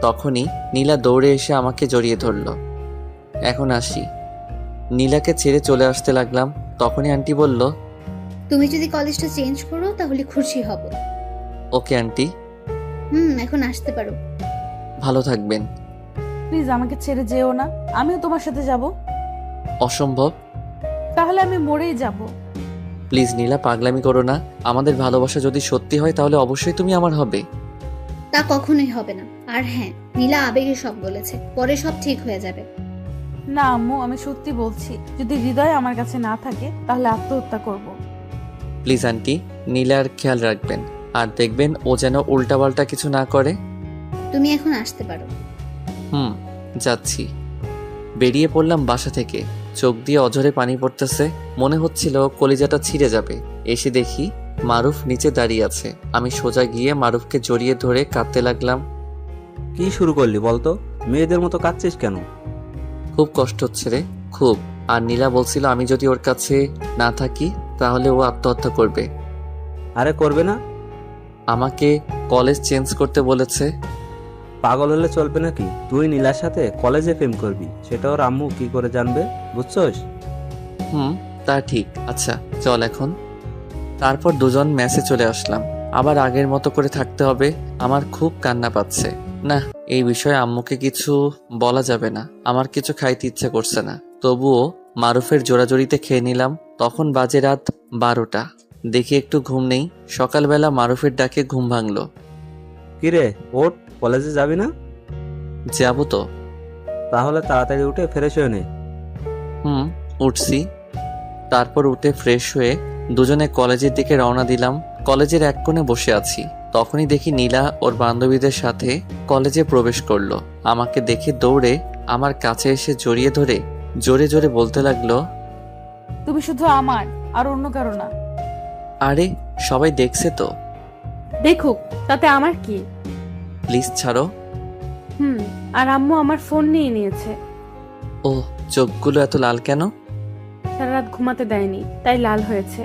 S1: তখনই নীলা দৌড়ে এসে আমাকে জড়িয়ে ধরল। এখন আসি। নীলাকে ছেড়ে চলে আসতে লাগলাম, তখনই আন্টি বলল,
S3: তুমি যদি কলেজটা চেঞ্জ করো তাহলে খুশি হব।
S1: Okay aunty.
S3: এখন আসতে পারো।
S1: ভালো থাকবেন।
S5: প্লিজ আমাকে ছেড়ে যেও না, আমিও তোমার সাথে যাব।
S1: অসম্ভব।
S5: তাহলে আমি মরেই যাব।
S1: প্লিজ নীলা, পাগলামি করো না। আমাদের ভালোবাসা যদি সত্যি হয় তাহলে অবশ্যই তুমি আমার হবে।
S3: তা কখনোই হবে না। আর হ্যাঁ, নীলা আবেগে সব বলেছে, পরে সব ঠিক হয়ে যাবে।
S5: না আম্মু, আমি সত্যি বলছি, যদি হৃদয় আমার কাছে না থাকে তাহলে আত্মহত্যা করব।
S1: প্লিজ আন্টি, নীলার খেয়াল রাখবেন, আর দেখবেন ও যেন উল্টাপাল্টা কিছু না করে।
S3: তুমি এখন আসতে পারো।
S1: যাচ্ছি। বেরিয়ে পড়লাম বাসা থেকে। চোখ দিয়ে অঝরে পানি পড়তেছে, মনে হচ্ছিল কলিজাটা ছিঁড়ে যাবে। এসে দেখি মারুফ নিচে দাঁড়িয়ে আছে। আমি সোজা গিয়ে মারুফকে জড়িয়ে ধরে কাঁদতে লাগলাম।
S4: কি শুরু করলি বলতো? মেয়েদের মতো কাঁদছিস কেন?
S1: খুব কষ্ট হচ্ছে রে, খুব। আর নীলা বলছিল আমি যদি ওর কাছে না থাকি তাহলে ও আত্মহত্যা করবে।
S4: আরে করবে না?
S1: আমাকে কলেজ চেঞ্জ করতে বলেছে।
S4: পাগল হলে চলবে নাকি? তুই নীলার সাথে কলেজে প্রেম করবি, সেটা ওর আম্মু কি করে জানবে? বুঝছস?
S1: তা ঠিক। আচ্ছা চল এখন। তারপর দুজন মেসে চলে আসলাম। আবার আগের মতো করে থাকতে হবে। আমার খুব কান্না পাচ্ছে। না, এই বিষয়ে আম্মুকে কিছু বলা যাবে না। আমার কিছু খাইতে ইচ্ছে করছে না। তবুও মারুফের জোড়াজড়িতে খেয়ে নিলাম। তখন বাজে রাত 12টা। দেখি একটু ঘুম নেই। সকালবেলা মারুফের ডাকে ঘুম ভাঙলো।
S4: কিরে, ওঠ, কলেজে যাবি না?
S1: যাবো তো।
S4: তাহলে তাড়াতাড়ি উঠে ফ্রেশ হয়ে নে।
S1: উঠছি। তারপর উঠে ফ্রেশ হয়ে দুজনে কলেজের দিকে রওনা দিলাম। কলেজের এক কোণে বসে আছি। তখনই দেখি নীলা ওর বান্ধবীদের সাথে কলেজে প্রবেশ করলো। আমাকে দেখে দৌড়ে আমার কাছে এসে জড়িয়ে ধরে জোরে জোরে বলতে লাগলো,
S5: তুমি শুধু আমার, আর অন্য কারো না।
S1: আরে সবাই দেখছে তো।
S5: দেখুক, তাতে আমার কি?
S1: প্লিজ ছাড়ো।
S5: আর আম্মু আমার ফোন নিয়ে নিয়েছে।
S1: ও, চোখগুলো এত লাল কেন?
S5: সারা রাত ঘুমাতে দেয়নি, তাই লাল হয়েছে।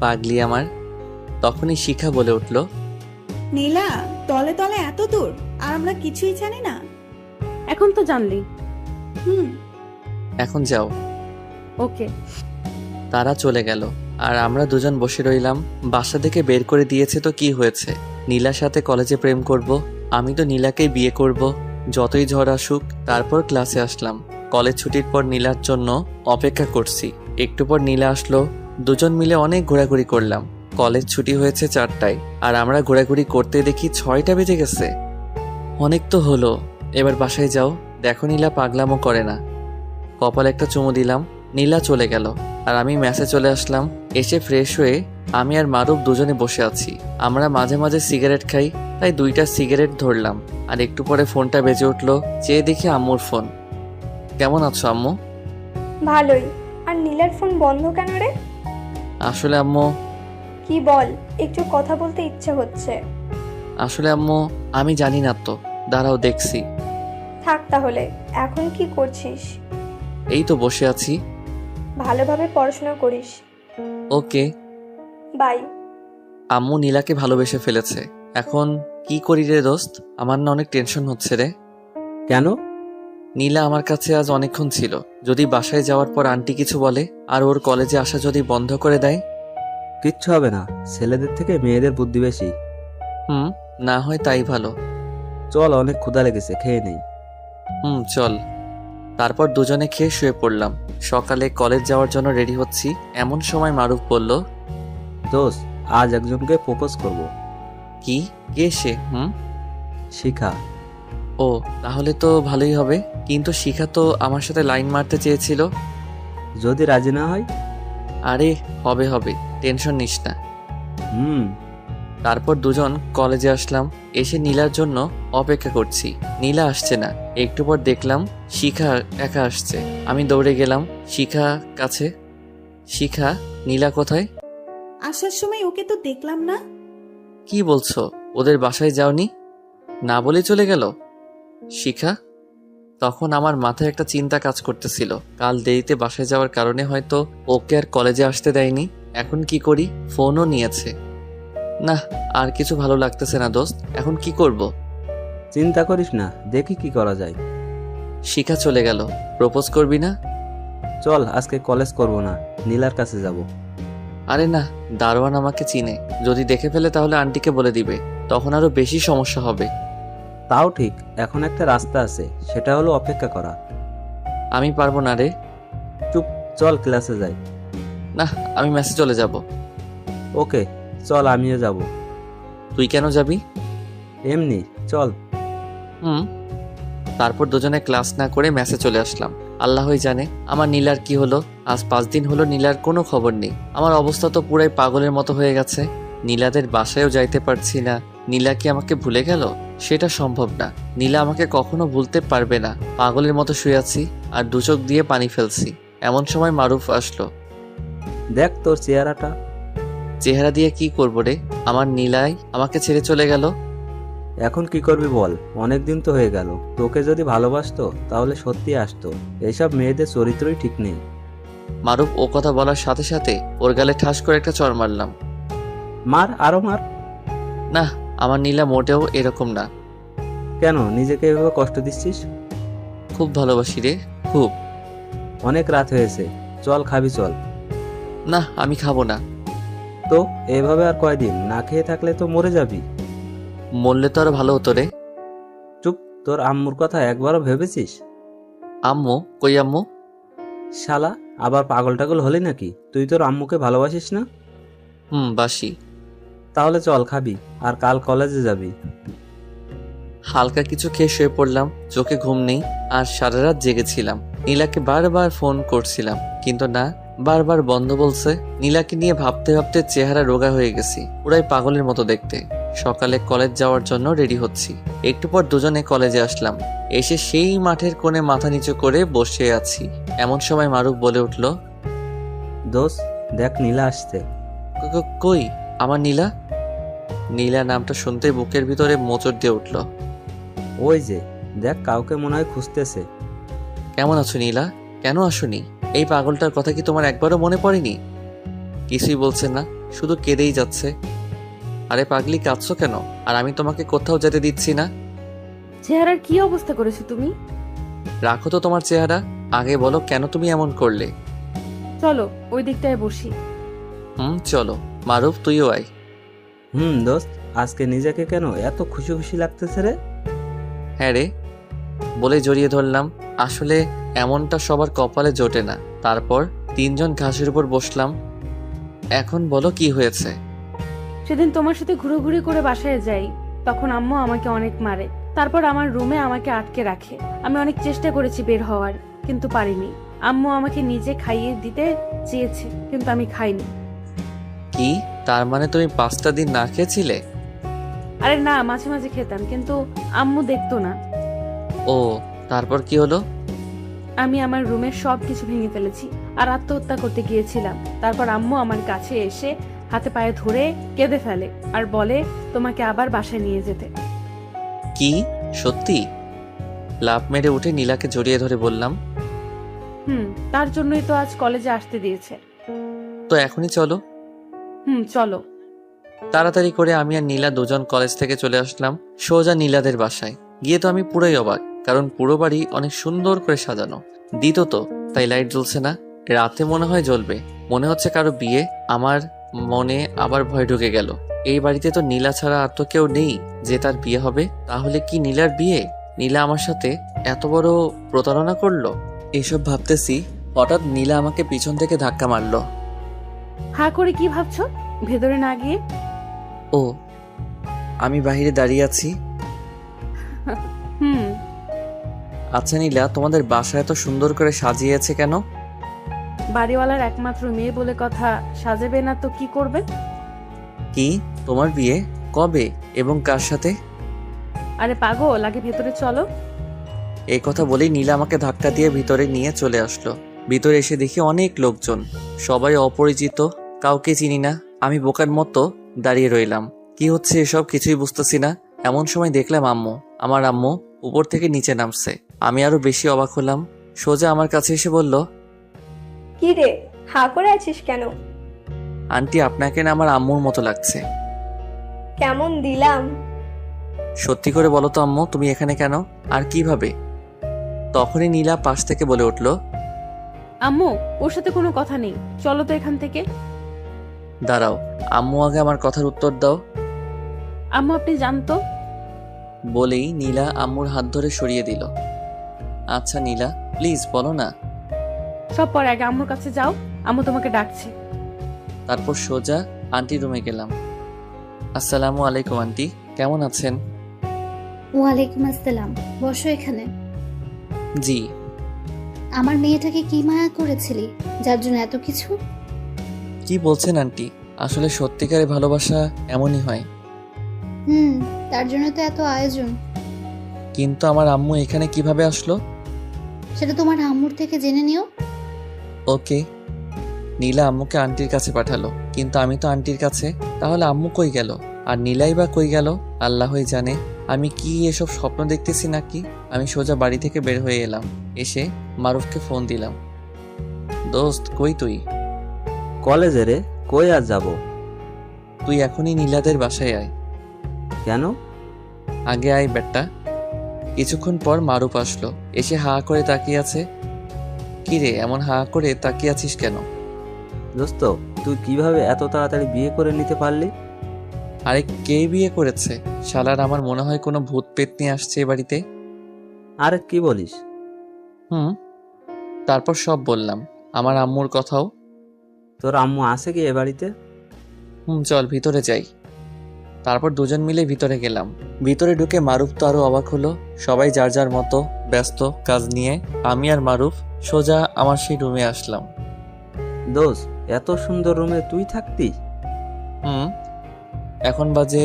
S1: পাগলি আমার। তখনই শিখা বলে উঠল,
S7: নীলা, তলে তলে এত দূর আর আমরা কিছুই জানি না।
S5: এখন তো জানলি।
S1: এখন যাও।
S5: ওকে।
S1: তারা চলে গেল আর আমরা দুজন বসে রইলাম। বাসা থেকে বের করে দিয়েছে তো কি হয়েছে? নীলার সাথে কলেজে প্রেম করব। আমি তো নীলাকেই বিয়ে করব, যতই ঝড় আসুক। তারপর ক্লাসে আসলাম। কলেজ ছুটির পর নীলার জন্য অপেক্ষা করছি। একটু পর নীলা আসলো। দুজন মিলে অনেক ঘোরাঘুরি করলাম। কলেজ ছুটি হয়েছে 4টায় আর আমরা ঘোরাঘুরি করতে দেখি 6টা বেজে গেছে। অনেক তো হলো, এবার বাসায় যাও। দেখো নীলা পাগলামো করে না। কপাল একটা চুমু দিলাম। নীলা চলে গেল আর আমি ম্যাসে চলে আসলাম। এসে ফ্রেশ হয়ে আমি আর মারুফ দুজনে বসে আছি। আমরা মাঝে মাঝে সিগারেট খাই, তাই 2টা সিগারেট ধরলাম। আর একটু পরে ফোনটা বেজে উঠলো। চেয়ে দেখি আম্মুর ফোন। কেমন আছো আম্মু?
S6: ভালোই। আর নীলার ফোন বন্ধ কেন রে?
S1: আসলে আম্মু
S6: কি বল, একটু কথা বলতে ইচ্ছে হচ্ছে।
S1: আসলে আম্মু আমি জানি না তো, দাঁড়াও দেখছি।
S6: থাক তাহলে, এখন কি করছিস?
S1: এই তো বসে আছি।
S6: ভালোভাবে পড়াশোনা করিস।
S1: ওকে।
S6: বাই।
S1: আম্মু নীলাকে ভালোবেসে ফেলেছে। এখন কি করি রে দোস্ত? আমার না অনেক টেনশন হচ্ছে রে।
S4: কেন?
S1: নীলা আমার কাছে আজ অনেকক্ষণ ছিল। যদি বাসায় যাওয়ার পর আন্টি কিছু বলে আর ওর কলেজে আসা যদি বন্ধ করে দেয়?
S4: কিচ্ছু হবে না, ছেলেদের থেকে মেয়েদের বুদ্ধি বেশি।
S1: না হয় তাই ভালো।
S4: চল, অনেক ক্ষুধা লেগেছে, খেয়ে নেই।
S1: চল। তারপর দুজনে খেয়ে শুয়ে পড়লাম। সকালে কলেজ যাওয়ার জন্য রেডি হচ্ছি, এমন সময় মারুফ বলল,
S4: দোস্ত, আজ একজনকে প্রপোজ করব।
S1: কি? কে সে?
S4: শিখা।
S1: ও, তাহলে তো ভালোই হবে। কিন্তু শিখা তো আমার সাথে লাইন মারতে চেয়েছিল।
S4: যদি রাজি না হয়?
S1: আরে হবে হবে, টেনশন নিস না। তারপর দুজন কলেজে আসলাম। এসে নীলার জন্য অপেক্ষা করছি। নীলা আসছে না। একটু পর দেখলাম শিখা একা আসছে। আমি দৌড়ে গেলাম শিখা কাছে। শিখা, নীলা কোথায়?
S7: আসার সময় ওকে তো দেখলাম না।
S1: কি বলছো? ওদের বাসায় যাওনি? না বলে চলে গেল শিখা? তখন আমার মাথায় একটা চিন্তা কাজ করতেছিল। কাল দেরিতে বাসায় যাওয়ার কারণে হয়তো ওকে আর কলেজে আসতে দেয়নি। এখন কি করি? ফোনও নিয়েছে। না, আর কিছু ভালো লাগতেছে না দোস্ত। এখন কি করব?
S4: চিন্তা করিস না, দেখি কি করা যায়।
S1: শিখা চলে গেল। প্রপোজ করবি না?
S4: চল, আজকে কলেজ করব না, নীলার কাছে যাব।
S1: আরে না, দারোয়ান আমাকে চিনে। যদি দেখে ফেলে তাহলে আন্টিকে বলে দিবে। তখন আরো বেশি সমস্যা হবে।
S4: তাও ঠিক, এখন একটা রাস্তা আছে, সেটা হলো অপেক্ষা করা।
S1: আমি পারবো না রে।
S4: চুপ, চল ক্লাসে যাই।
S1: না, আমি মেসে চলে যাব।
S4: ওকে, চল, আমিও যাব।
S1: তুই কেন যাবি?
S4: এমনি, চল।
S1: তারপর দুজনে ক্লাস না করে মেসে চলে আসলাম। আল্লাহই জানে আমার নীলার কি হলো। আজ 5 দিন হলো নীলার কোনো খবর নেই। আমার অবস্থা তো পুরাই পাগলের মতো হয়ে গেছে। নীলাদের বাসায়ও যাইতে পারছি না। নীলা কি আমাকে ভুলে গেল? সেটা সম্ভব না। নীলা আমাকে কখনো ভুলতে পারবে না। পাগলের মতো শুয়ে আছি আর 2 চোখ দিয়ে পানি ফেলছি। এমন সময় মারুফ আসলো।
S4: দেখ তোর চেহারাটা।
S1: চেহারা দিয়ে কি করবো রে? আমার নীলাই আমাকে ছেড়ে চলে গেল।
S4: এখন কি করবি বল? অনেক দিন তো হয়ে গেল। তোকে যদি ভালোবাসতো তাহলে সত্যি আসতো। এইসব মেয়েদের চরিত্রই ঠিক নেই।
S1: মারুফ ও কথা বলার সাথে সাথে ওর গালে ঠাস করে একটা চড় মারলাম।
S4: মার, আরো মার।
S1: না, আমার নীলা মোটেও এরকম না।
S4: কেন নিজেকে এভাবে কষ্ট দিচ্ছিস?
S1: খুব ভালোবাসি রে, খুব।
S4: অনেক রাত হয়েছে, চল খাবি, চল।
S1: না, আমি খাবো না।
S4: তো এভাবে আর কয়দিন? না খেয়ে থাকলে তো মরে যাবি।
S1: মরলে তো আরো ভালো হতো রে।
S4: তোর আম্মুর কথা একবারও ভেবেছিস?
S1: আম্মু? কই আম্মু?
S4: শালা, আবার পাগল টাগল হলি নাকি? তুই তোর আম্মুকে ভালোবাসিস না?
S1: বাসি।
S4: তাহলে চল খাবি, আর কাল কলেজে যাবি।
S1: হালকা কিছু খেয়ে শুয়ে পড়লাম, চোখে ঘুম নেই, আর সারা রাত জেগেছিলাম। নীলাকে বারবার ফোন করছিলাম, কিন্তু না, বারবার বন্ধ বলছে। নীলাকে নিয়ে ভাবতে ভাবতে চেহারা রোগা হয়ে গেছি, পুরাই পাগলের মতো দেখতে। সকালে কলেজ যাওয়ার জন্য রেডি হচ্ছি। একটু পর দুজনে কলেজে আসলাম। এসে সেই মাঠের কোণে মাথা নিচু করে বসে আছি। এমন সময় মারুফ বলে উঠল,
S4: দোস্ত দেখ, নীলা আসছে।
S1: কই আমার নীলা? নীলা নামটা শুনতে বুকের ভিতরে মোচড় দিয়ে উঠল।
S4: ওই যে দেখ, কাউকে মনে হয় খুঁজতেছে।
S1: কেমন আছো নীলা? কেন আসোনি? এই পাগলটার কথা কি তোমার একবারও মনে পড়েনি? কিছুই বলছে না, শুধু কেঁদেই যাচ্ছে। আরে পাগলি, কাঁদছো কেন? আর আমি তোমাকে কোথাও যেতে দিচ্ছি না।
S5: চেহারার কি অবস্থা করেছো তুমি?
S1: রাখো তো তোমার চেহারা, আগে বলো কেন তুমি এমন করলে।
S5: চলো ওই দিকটায় বসি।
S1: চলো। মারুফ, তুইও আয়।
S4: দোস্ত, আজকে নিজেকে কেন এত খুশি খুশি লাগতেছে রে?
S1: হ্যাঁ রে, বলে জড়িয়ে ধরলাম। আসলে এমনটা সবার কপালে জোটে না। তারপর তিনজন ঘাসের উপর বসলাম। এখন বলো কি হয়েছে?
S5: সেদিন তোমার সাথে ঘুরোঘুরি করে বাসায় যাই, তখন আম্মু আমাকে অনেক মারে। তারপর আমার রুমে আমাকে আটকে রাখে। আমি অনেক চেষ্টা করেছি বের হওয়ার, কিন্তু পারিনি। আম্মু আমাকে নিজে খাইয়ে দিতে চেয়েছে, কিন্তু আমি খাইনি।
S1: কি, তার মানে তুমি 5টা দিন না খেয়েছিলে?
S5: আরে না, মাঝে মাঝে খেতাম, কিন্তু আম্মু দেখতো না।
S1: ও, তারপর কি হলো?
S5: আমি আমার রুমের সবকিছু ভেঙে ফেলেছি আর আত্মহত্যা করতে গিয়েছিলাম। তারপর আম্মু আমার কাছে এসে হাতে পায়ে ধরে কেঁদে ফেলে আর বলে তোমাকে আবার বাসায় নিয়ে যেতে।
S1: কি, সত্যি? লাফ মেরে উঠে নীলাকে জড়িয়ে ধরে বললাম,
S5: তার জন্যই তো আজ কলেজে আসতে দিয়েছে।
S1: তো এখনই চলো।
S5: চলো।
S1: তাড়াতাড়ি করে আমি আর নীলা দুজন কলেজ থেকে চলে আসলাম সোজা নীলাদের বাসায়। গিয়ে তো আমি পুরোই অবাক, কারণ পুরো বাড়ি অনেক সুন্দর করে সাজানো। দিত তো, তাই লাইট জ্বলছে না। রাতে মনে হয় জ্বলবে, মনে হচ্ছে কারো বিয়ে। আমার মনে আবার ভয় ঢুকে গেল। এই বাড়িতে তো নীলা ছাড়া আর তো কেউ নেই যে তার বিয়ে হবে। তাহলে কি নীলার বিয়ে? নীলা আমার সাথে এত বড় প্রতারণা করলো? এসব ভাবতেছি, হঠাৎ নীলা আমাকে পিছন থেকে ধাক্কা মারলো।
S5: হা করে কি ভাবছো ভেতরে না গিয়ে?
S1: ও, আমি বাইরে দাঁড়িয়ে আছি। আচ্ছা নীলা, তোমাদের বাসা এত সুন্দর করে সাজিয়েছে কেন?
S5: বাড়িওয়ালার একমাত্র মেয়ে বলে কথা, সাজাবে না তো কি করবে?
S1: কি, তোমার বিয়ে কবে এবং কার সাথে?
S5: আরে পাগল, আগে ভেতরে চলো।
S1: এই কথা বলেই নীলা আমাকে ধাক্কা দিয়ে ভিতরে নিয়ে চলে আসলো। ভিতরে এসে দেখি অনেক লোকজন, সবাই অপরিচিত, কাউকে চিনি না। আমি বোকার মতো দাঁড়িয়ে রইলাম। কি হচ্ছে এসব কিছুই বুঝতেছি না। এমন সময় দেখলাম আমার আম্মু উপর থেকে নিচে নামছে। আমি আরো বেশি অবাক হলাম। সোজা আমার কাছে এসে বলল,
S6: কি রে, হা করে আছিস কেন?
S1: আন্টি, আপনাকে না আমার আম্মুর মতো লাগছে।
S6: কেমন দিলাম?
S1: সত্যি করে বলো তো আম্মু, তুমি এখানে কেন আর কিভাবে? তখনই নীলা পাশ থেকে বলে উঠল,
S5: আম্মু, ওর সাথে কোনো কথা নেই, চলো তো এখান থেকে।
S1: দাঁড়াও, আম্মু আগে আমার কথার উত্তর দাও।
S5: আম্মু আপনি জানতো।
S1: বলেই নীলা আম্মুর হাত ধরে সরিয়ে দিল। আচ্ছা নীলা, প্লিজ বলো না।
S5: সব পরে, আগে আম্মুর কাছে যাও, আম্মু তোমাকে ডাকছে।
S1: তারপর সোজা আন্টির রুমে গেলাম। আসসালামু আলাইকুম আন্টি, কেমন আছেন?
S3: ওয়ালাইকুম আসসালাম, বসো এখানে।
S1: জি।
S3: আমার মেয়েটাকে কি মায়া করেছিলি যার জন্য এত কিছু?
S1: কি বলছেন আন্টি? আসলে সত্যিকারের ভালোবাসা এমনই হয়।
S3: তার জন্য তো এত আয়োজন।
S1: কিন্তু আমার আম্মু এখানে কিভাবে আসলো?
S3: সেটা তোমার আম্মুর থেকে জেনে নিও।
S1: ওকে। নীলা আম্মুকে আন্টির কাছে পাঠালো, কিন্তু আমি তো আন্টির কাছে। তাহলে আম্মু কই গেল? আর নীলাই বা কই গেল? আল্লাহই জানে। আমি কি এসব স্বপ্ন দেখতেছি নাকি? আমি সোজা বাড়ি থেকে বের হয়ে এলাম। এসে মারুফকে ফোন দিলাম। দোস্ত, কই তুই?
S4: কলেজে রে। কই আর যাব?
S1: তুই এখনই নীলাদের বাসায় আয়।
S4: কেন?
S1: আগে আয় বেটা। কিছুক্ষণ পর মারুফ আসলো। এসে হা করে তাকিয়ে আছে। কি রে, এমন হা করে তাকিয়ে আছিস কেন?
S4: দোস্ত, তুই কিভাবে এত তাড়াতাড়ি বিয়ে করে নিতে পারলি?
S1: আরে কে বিয়ে করেছে? শালার, আমার মনে হয় কোনো ভূত পেতনি আসছে এ বাড়িতে।
S4: আরে কি বলিস?
S1: হুম, তারপর সব বললাম, আমার আম্মুর কথাও।
S4: তোর আম্মু আছে কি এ বাড়িতে?
S1: চল ভিতরে যাই। তারপর দুজন মিলে ভিতরে গেলাম। ভিতরে ঢুকে মারুফ তো আরো অবাক হলো। সবাই যার যার মতো ব্যস্ত কাজ নিয়ে। আমি আর মারুফ সোজা আমার সেই রুমে আসলাম।
S4: দোষ, এত সুন্দর রুমে তুই থাকতি?
S1: হুম, এখন বাজে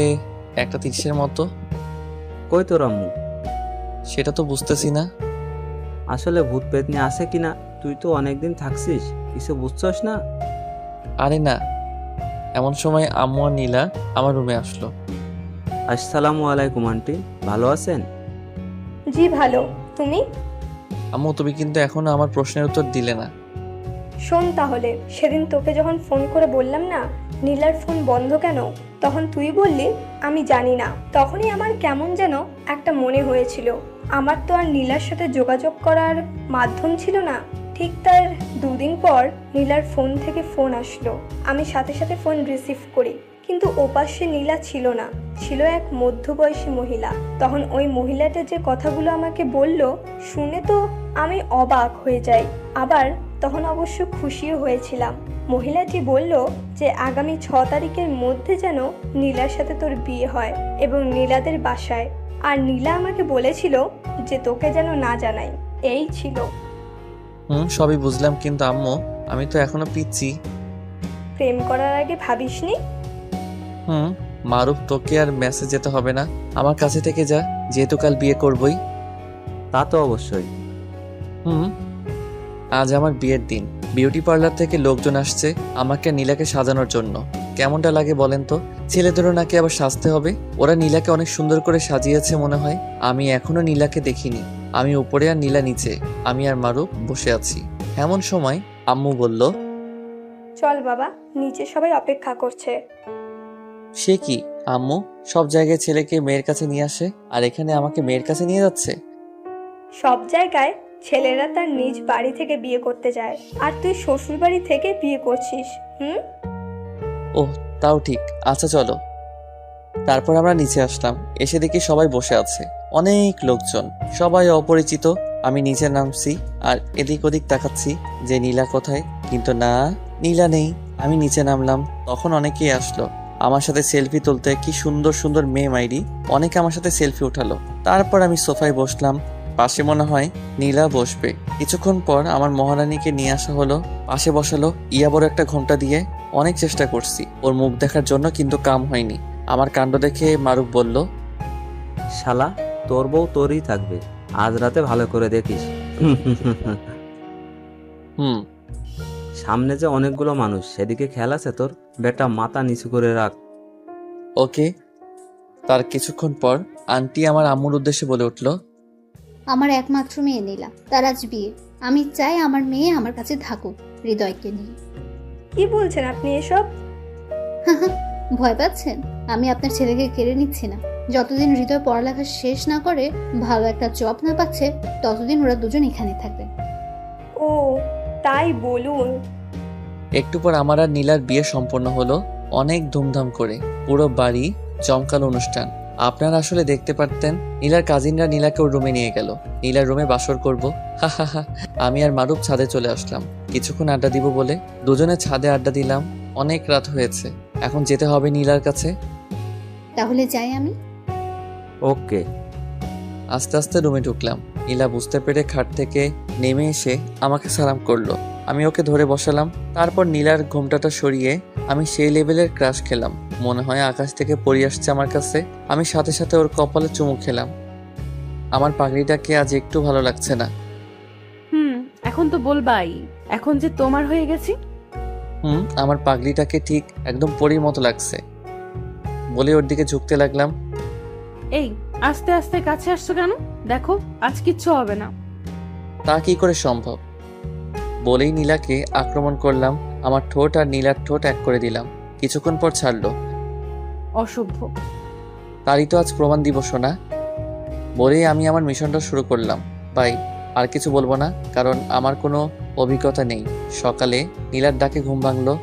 S1: 1:30 মতো।
S4: কই তোর আম্মু?
S1: সেটা তো বুঝতেছি না।
S4: আসলে ভূত পেতনি আছে কিনা, তুই তো অনেকদিন থাকছিস, কিছু বুঝছস না?
S1: আরে না, এমন সময় আম্মু আর নীলা আমার রুমে আসলো।
S4: আসসালামু আলাইকুম আন্টি, ভালো আছেন?
S6: জি ভালো, তুমি?
S1: আম্মু, তুমি কিন্তু এখনো আমার প্রশ্নের উত্তর দিলে না।
S6: শোন তাহলে, সেদিন তোকে যখন ফোন করে বললাম না নীলার ফোন বন্ধ কেন, তখন তুই বললি আমি জানি না। তখনই আমার কেমন যেন একটা মনে হয়েছিল। আমার তো আর নীলার সাথে যোগাযোগ করার মাধ্যম ছিল না। ঠিক তার 2 দিন পর নীলার ফোন থেকে ফোন আসলো। আমি সাথে সাথে ফোন রিসিভ করি, কিন্তু ওপাশে নীলা ছিল না, ছিল এক মধ্যবয়সী মহিলা। তখন ওই মহিলাটা যে কথাগুলো আমাকে বলল, শুনে তো আমি অবাক হয়ে যাই, আবার তখন অবশ্য খুশিও হয়েছিলাম। মহিলাটি বলল যে আগামী 6 তারিখের মধ্যে যেন নীলার সাথে তোর বিয়ে হয় এবং নীলাদের বাসায়। আর নীলা আমাকে বলেছিল যে তোকে যেন না জানাই। এই ছিল।
S1: সবই বুঝলাম, কিন্তু আম্মু আমি তো এখনো পিচ্ছি।
S6: প্রেম করার আগে ভাবিসনি?
S1: মারুফ, তোকে আর মেসেজ যেতে হবে না, আমার কাছে থেকে যা, যেহেতু কাল বিয়ে করবই।
S4: তা তো অবশ্যই।
S1: আজ আমার বিয়ের দিন। বিউটি পার্লার থেকে লোকজন আসছে আমাকে নীলাকে সাজানোর জন্য। কেমনটা লাগে বলেন তো? ছেলেদেরও নাকি আবার সাজতে হবে। ওরা নীলাকে অনেক সুন্দর করে সাজিয়েছে মনে হয়। আমি এখনো নীলাকে দেখিনি। আমি উপরে আর নীলা নিচে, আমি আর মারুফ বসে আছি। এমন সময় আম্মু বলল,
S6: চল বাবা, নিচে সবাই অপেক্ষা করছে।
S1: সে কি আম্মু, সব জায়গায় ছেলেকে মেয়ের কাছে নিয়ে আসে, আর এখানে আমাকে মেয়ের কাছে নিয়ে যাচ্ছে?
S6: সব জায়গায় ছেলেরা তার নিজ বাড়ি থেকে বিয়ে করতে যায়, আর তুই শ্বশুর বাড়ি থেকে বিয়ে করছিস।
S1: ওহ, তাও ঠিক, আচ্ছা চলো। তারপর আমরা নিচে আসলাম। এসে দেখি সবাই বসে আছে, অনেক লোকজন, সবাই অপরিচিত। আমি নিচে নামছি আর এদিক ওদিক তাকাচ্ছি যে নীলা কোথায়, কিন্তু না, নীলা নেই। আমি নিচে নামলাম, তখন অনেকেই আসলো আমার সাথে সেলফি তুলতে। কি সুন্দর সুন্দর মেয়ে মাইরি, অনেকে আমার সাথে সেলফি উঠালো। তারপর আমি সোফায় বসলাম, পাশে মনে হয় নীলা বসবে। কিছুক্ষণ পর আমার মহারানীকে নিয়ে আসা হলো, পাশে বসালো। ইয়া বড় একটা ঘোমটা দিয়ে অনেক চেষ্টা করছি ওর মুখ দেখার জন্য, কিন্তু কাম হয়নি। আমার কাণ্ড দেখে মারুফ বলল,
S4: শালা, তোর বউ তোরই থাকবে, আজ রাতে ভালো করে দেখিস। সামনে যে অনেকগুলো মানুষ, সেদিকে খেয়াল আছে তোর? বেটা, মাথা নিচু করে রাখ।
S1: ওকে। তার কিছুক্ষণ পর আন্টি আমার আম্মুর উদ্দেশ্যে বলে উঠল,
S3: আমার একমাত্র মেয়ে নীলা, তার আজ বিয়ে। আমি চাই আমার মেয়ে আমার কাছে থাকুক হৃদয়কে নিয়ে।
S6: কি বলছেন আপনি এসব?
S3: ভয় পাচ্ছেন? আমি আপনার ছেলেকে কেড়ে নিচ্ছি না। যতদিন হৃদয় পড়ালেখা শেষ না করে, ভালো একটা জব না পাচ্ছে, ততদিন ওরা দুজন এখানে থাকবে।
S6: ও তাই বলুন।
S1: একটু পর আমার আর নীলার বিয়ে সম্পন্ন হলো, অনেক ধুমধাম করে। পুরো বাড়ি জমকালো অনুষ্ঠান। আপনারা আসলে দেখতে পারতেন। নীলার কাজিনরা নীলাকে ওর রুমে নিয়ে গেল, নীলার রুমে বাসর করব। আমি আর মারুফ ছাদে চলে আসলাম কিছুক্ষণ আড্ডা দিব বলে। দুজনে ছাদে আড্ডা দিলাম। অনেক রাত হয়েছে, এখন যেতে হবে নীলার কাছে।
S3: তাহলে যাই আমি।
S4: ওকে।
S1: আস্তে আস্তে রুমে ঢুকলাম। নীলা বুঝতে পেরে খাট থেকে নেমে এসে আমাকে সালাম করলো। আমি ওকে ধরে বসালাম। তারপর নীলার ঘোমটাটা সরিয়ে আমি সেই লেভেলের ক্রাশ খেলাম, মনে হয় আকাশ থেকে পড়ে আসছে আমার কাছে। আমি সাথে সাথে ওর কপালে চুমু খেলাম। আমার পাগড়িটাকে আজ একটু ভালো লাগছে না।
S5: এখন তো বলবাই, এখন যে তোমার হয়ে গেছি।
S1: আমার পাগড়িটাকে ঠিক একদম পরীর মতো লাগছে বলে ওর দিকে ঝুঁকতে লাগলাম।
S5: এই, আস্তে আস্তে কাছে আসছো কেন? দেখো, আজ কিচ্ছু হবে না।
S1: তা কি করে সম্ভব? বলেই নীলাকে আক্রমণ করলাম। আমার ঠোঁট আর নীলার ঠোঁট এক করে দিলাম। কিছুক্ষণ পর ছাড়লো।
S5: অসভ্য।
S1: তারই তো আজ প্রমাণ দিবস না। বলেই আমি আমার মিশনটা শুরু করলাম। বাই। আর কিছু বলবো না, কারণ আমার কোনো অভিজ্ঞতা নেই। সকালে নীলার ডাকে ঘুম ভাঙলো।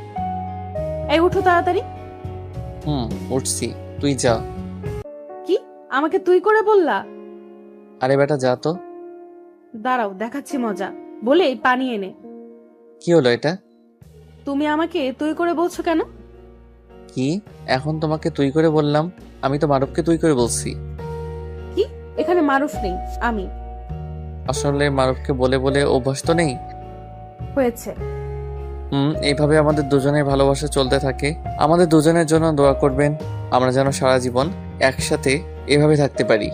S5: এই উঠো তাড়াতাড়ি।
S1: উঠছি, তুই যা।
S5: কি? আমাকে তুই করে বললা?
S1: আরে বেটা যা তো।
S5: দাঁড়াও দেখাচ্ছি মজা, বলেই পানি এনে।
S1: কি হলো এটা?
S5: তুমি আমাকে তুই করে বলছো কেন?
S1: কি এখন তোমাকে তুই করে বললাম? আমি তো মারুফকে তুই করে বলছি।
S5: কি? এখানে মারুফ নেই, আমি।
S1: আসলে মারুফকে বলে বলে অভ্যাস তো নেই।
S5: হয়েছে।
S1: এইভাবে আমাদের দুজনের ভালোবাসা চলতে থাকে। আমাদের দুজনের জন্য দোয়া করবেন, আমরা যেন সারা জীবন একসাথে এভাবে থাকতে পারি।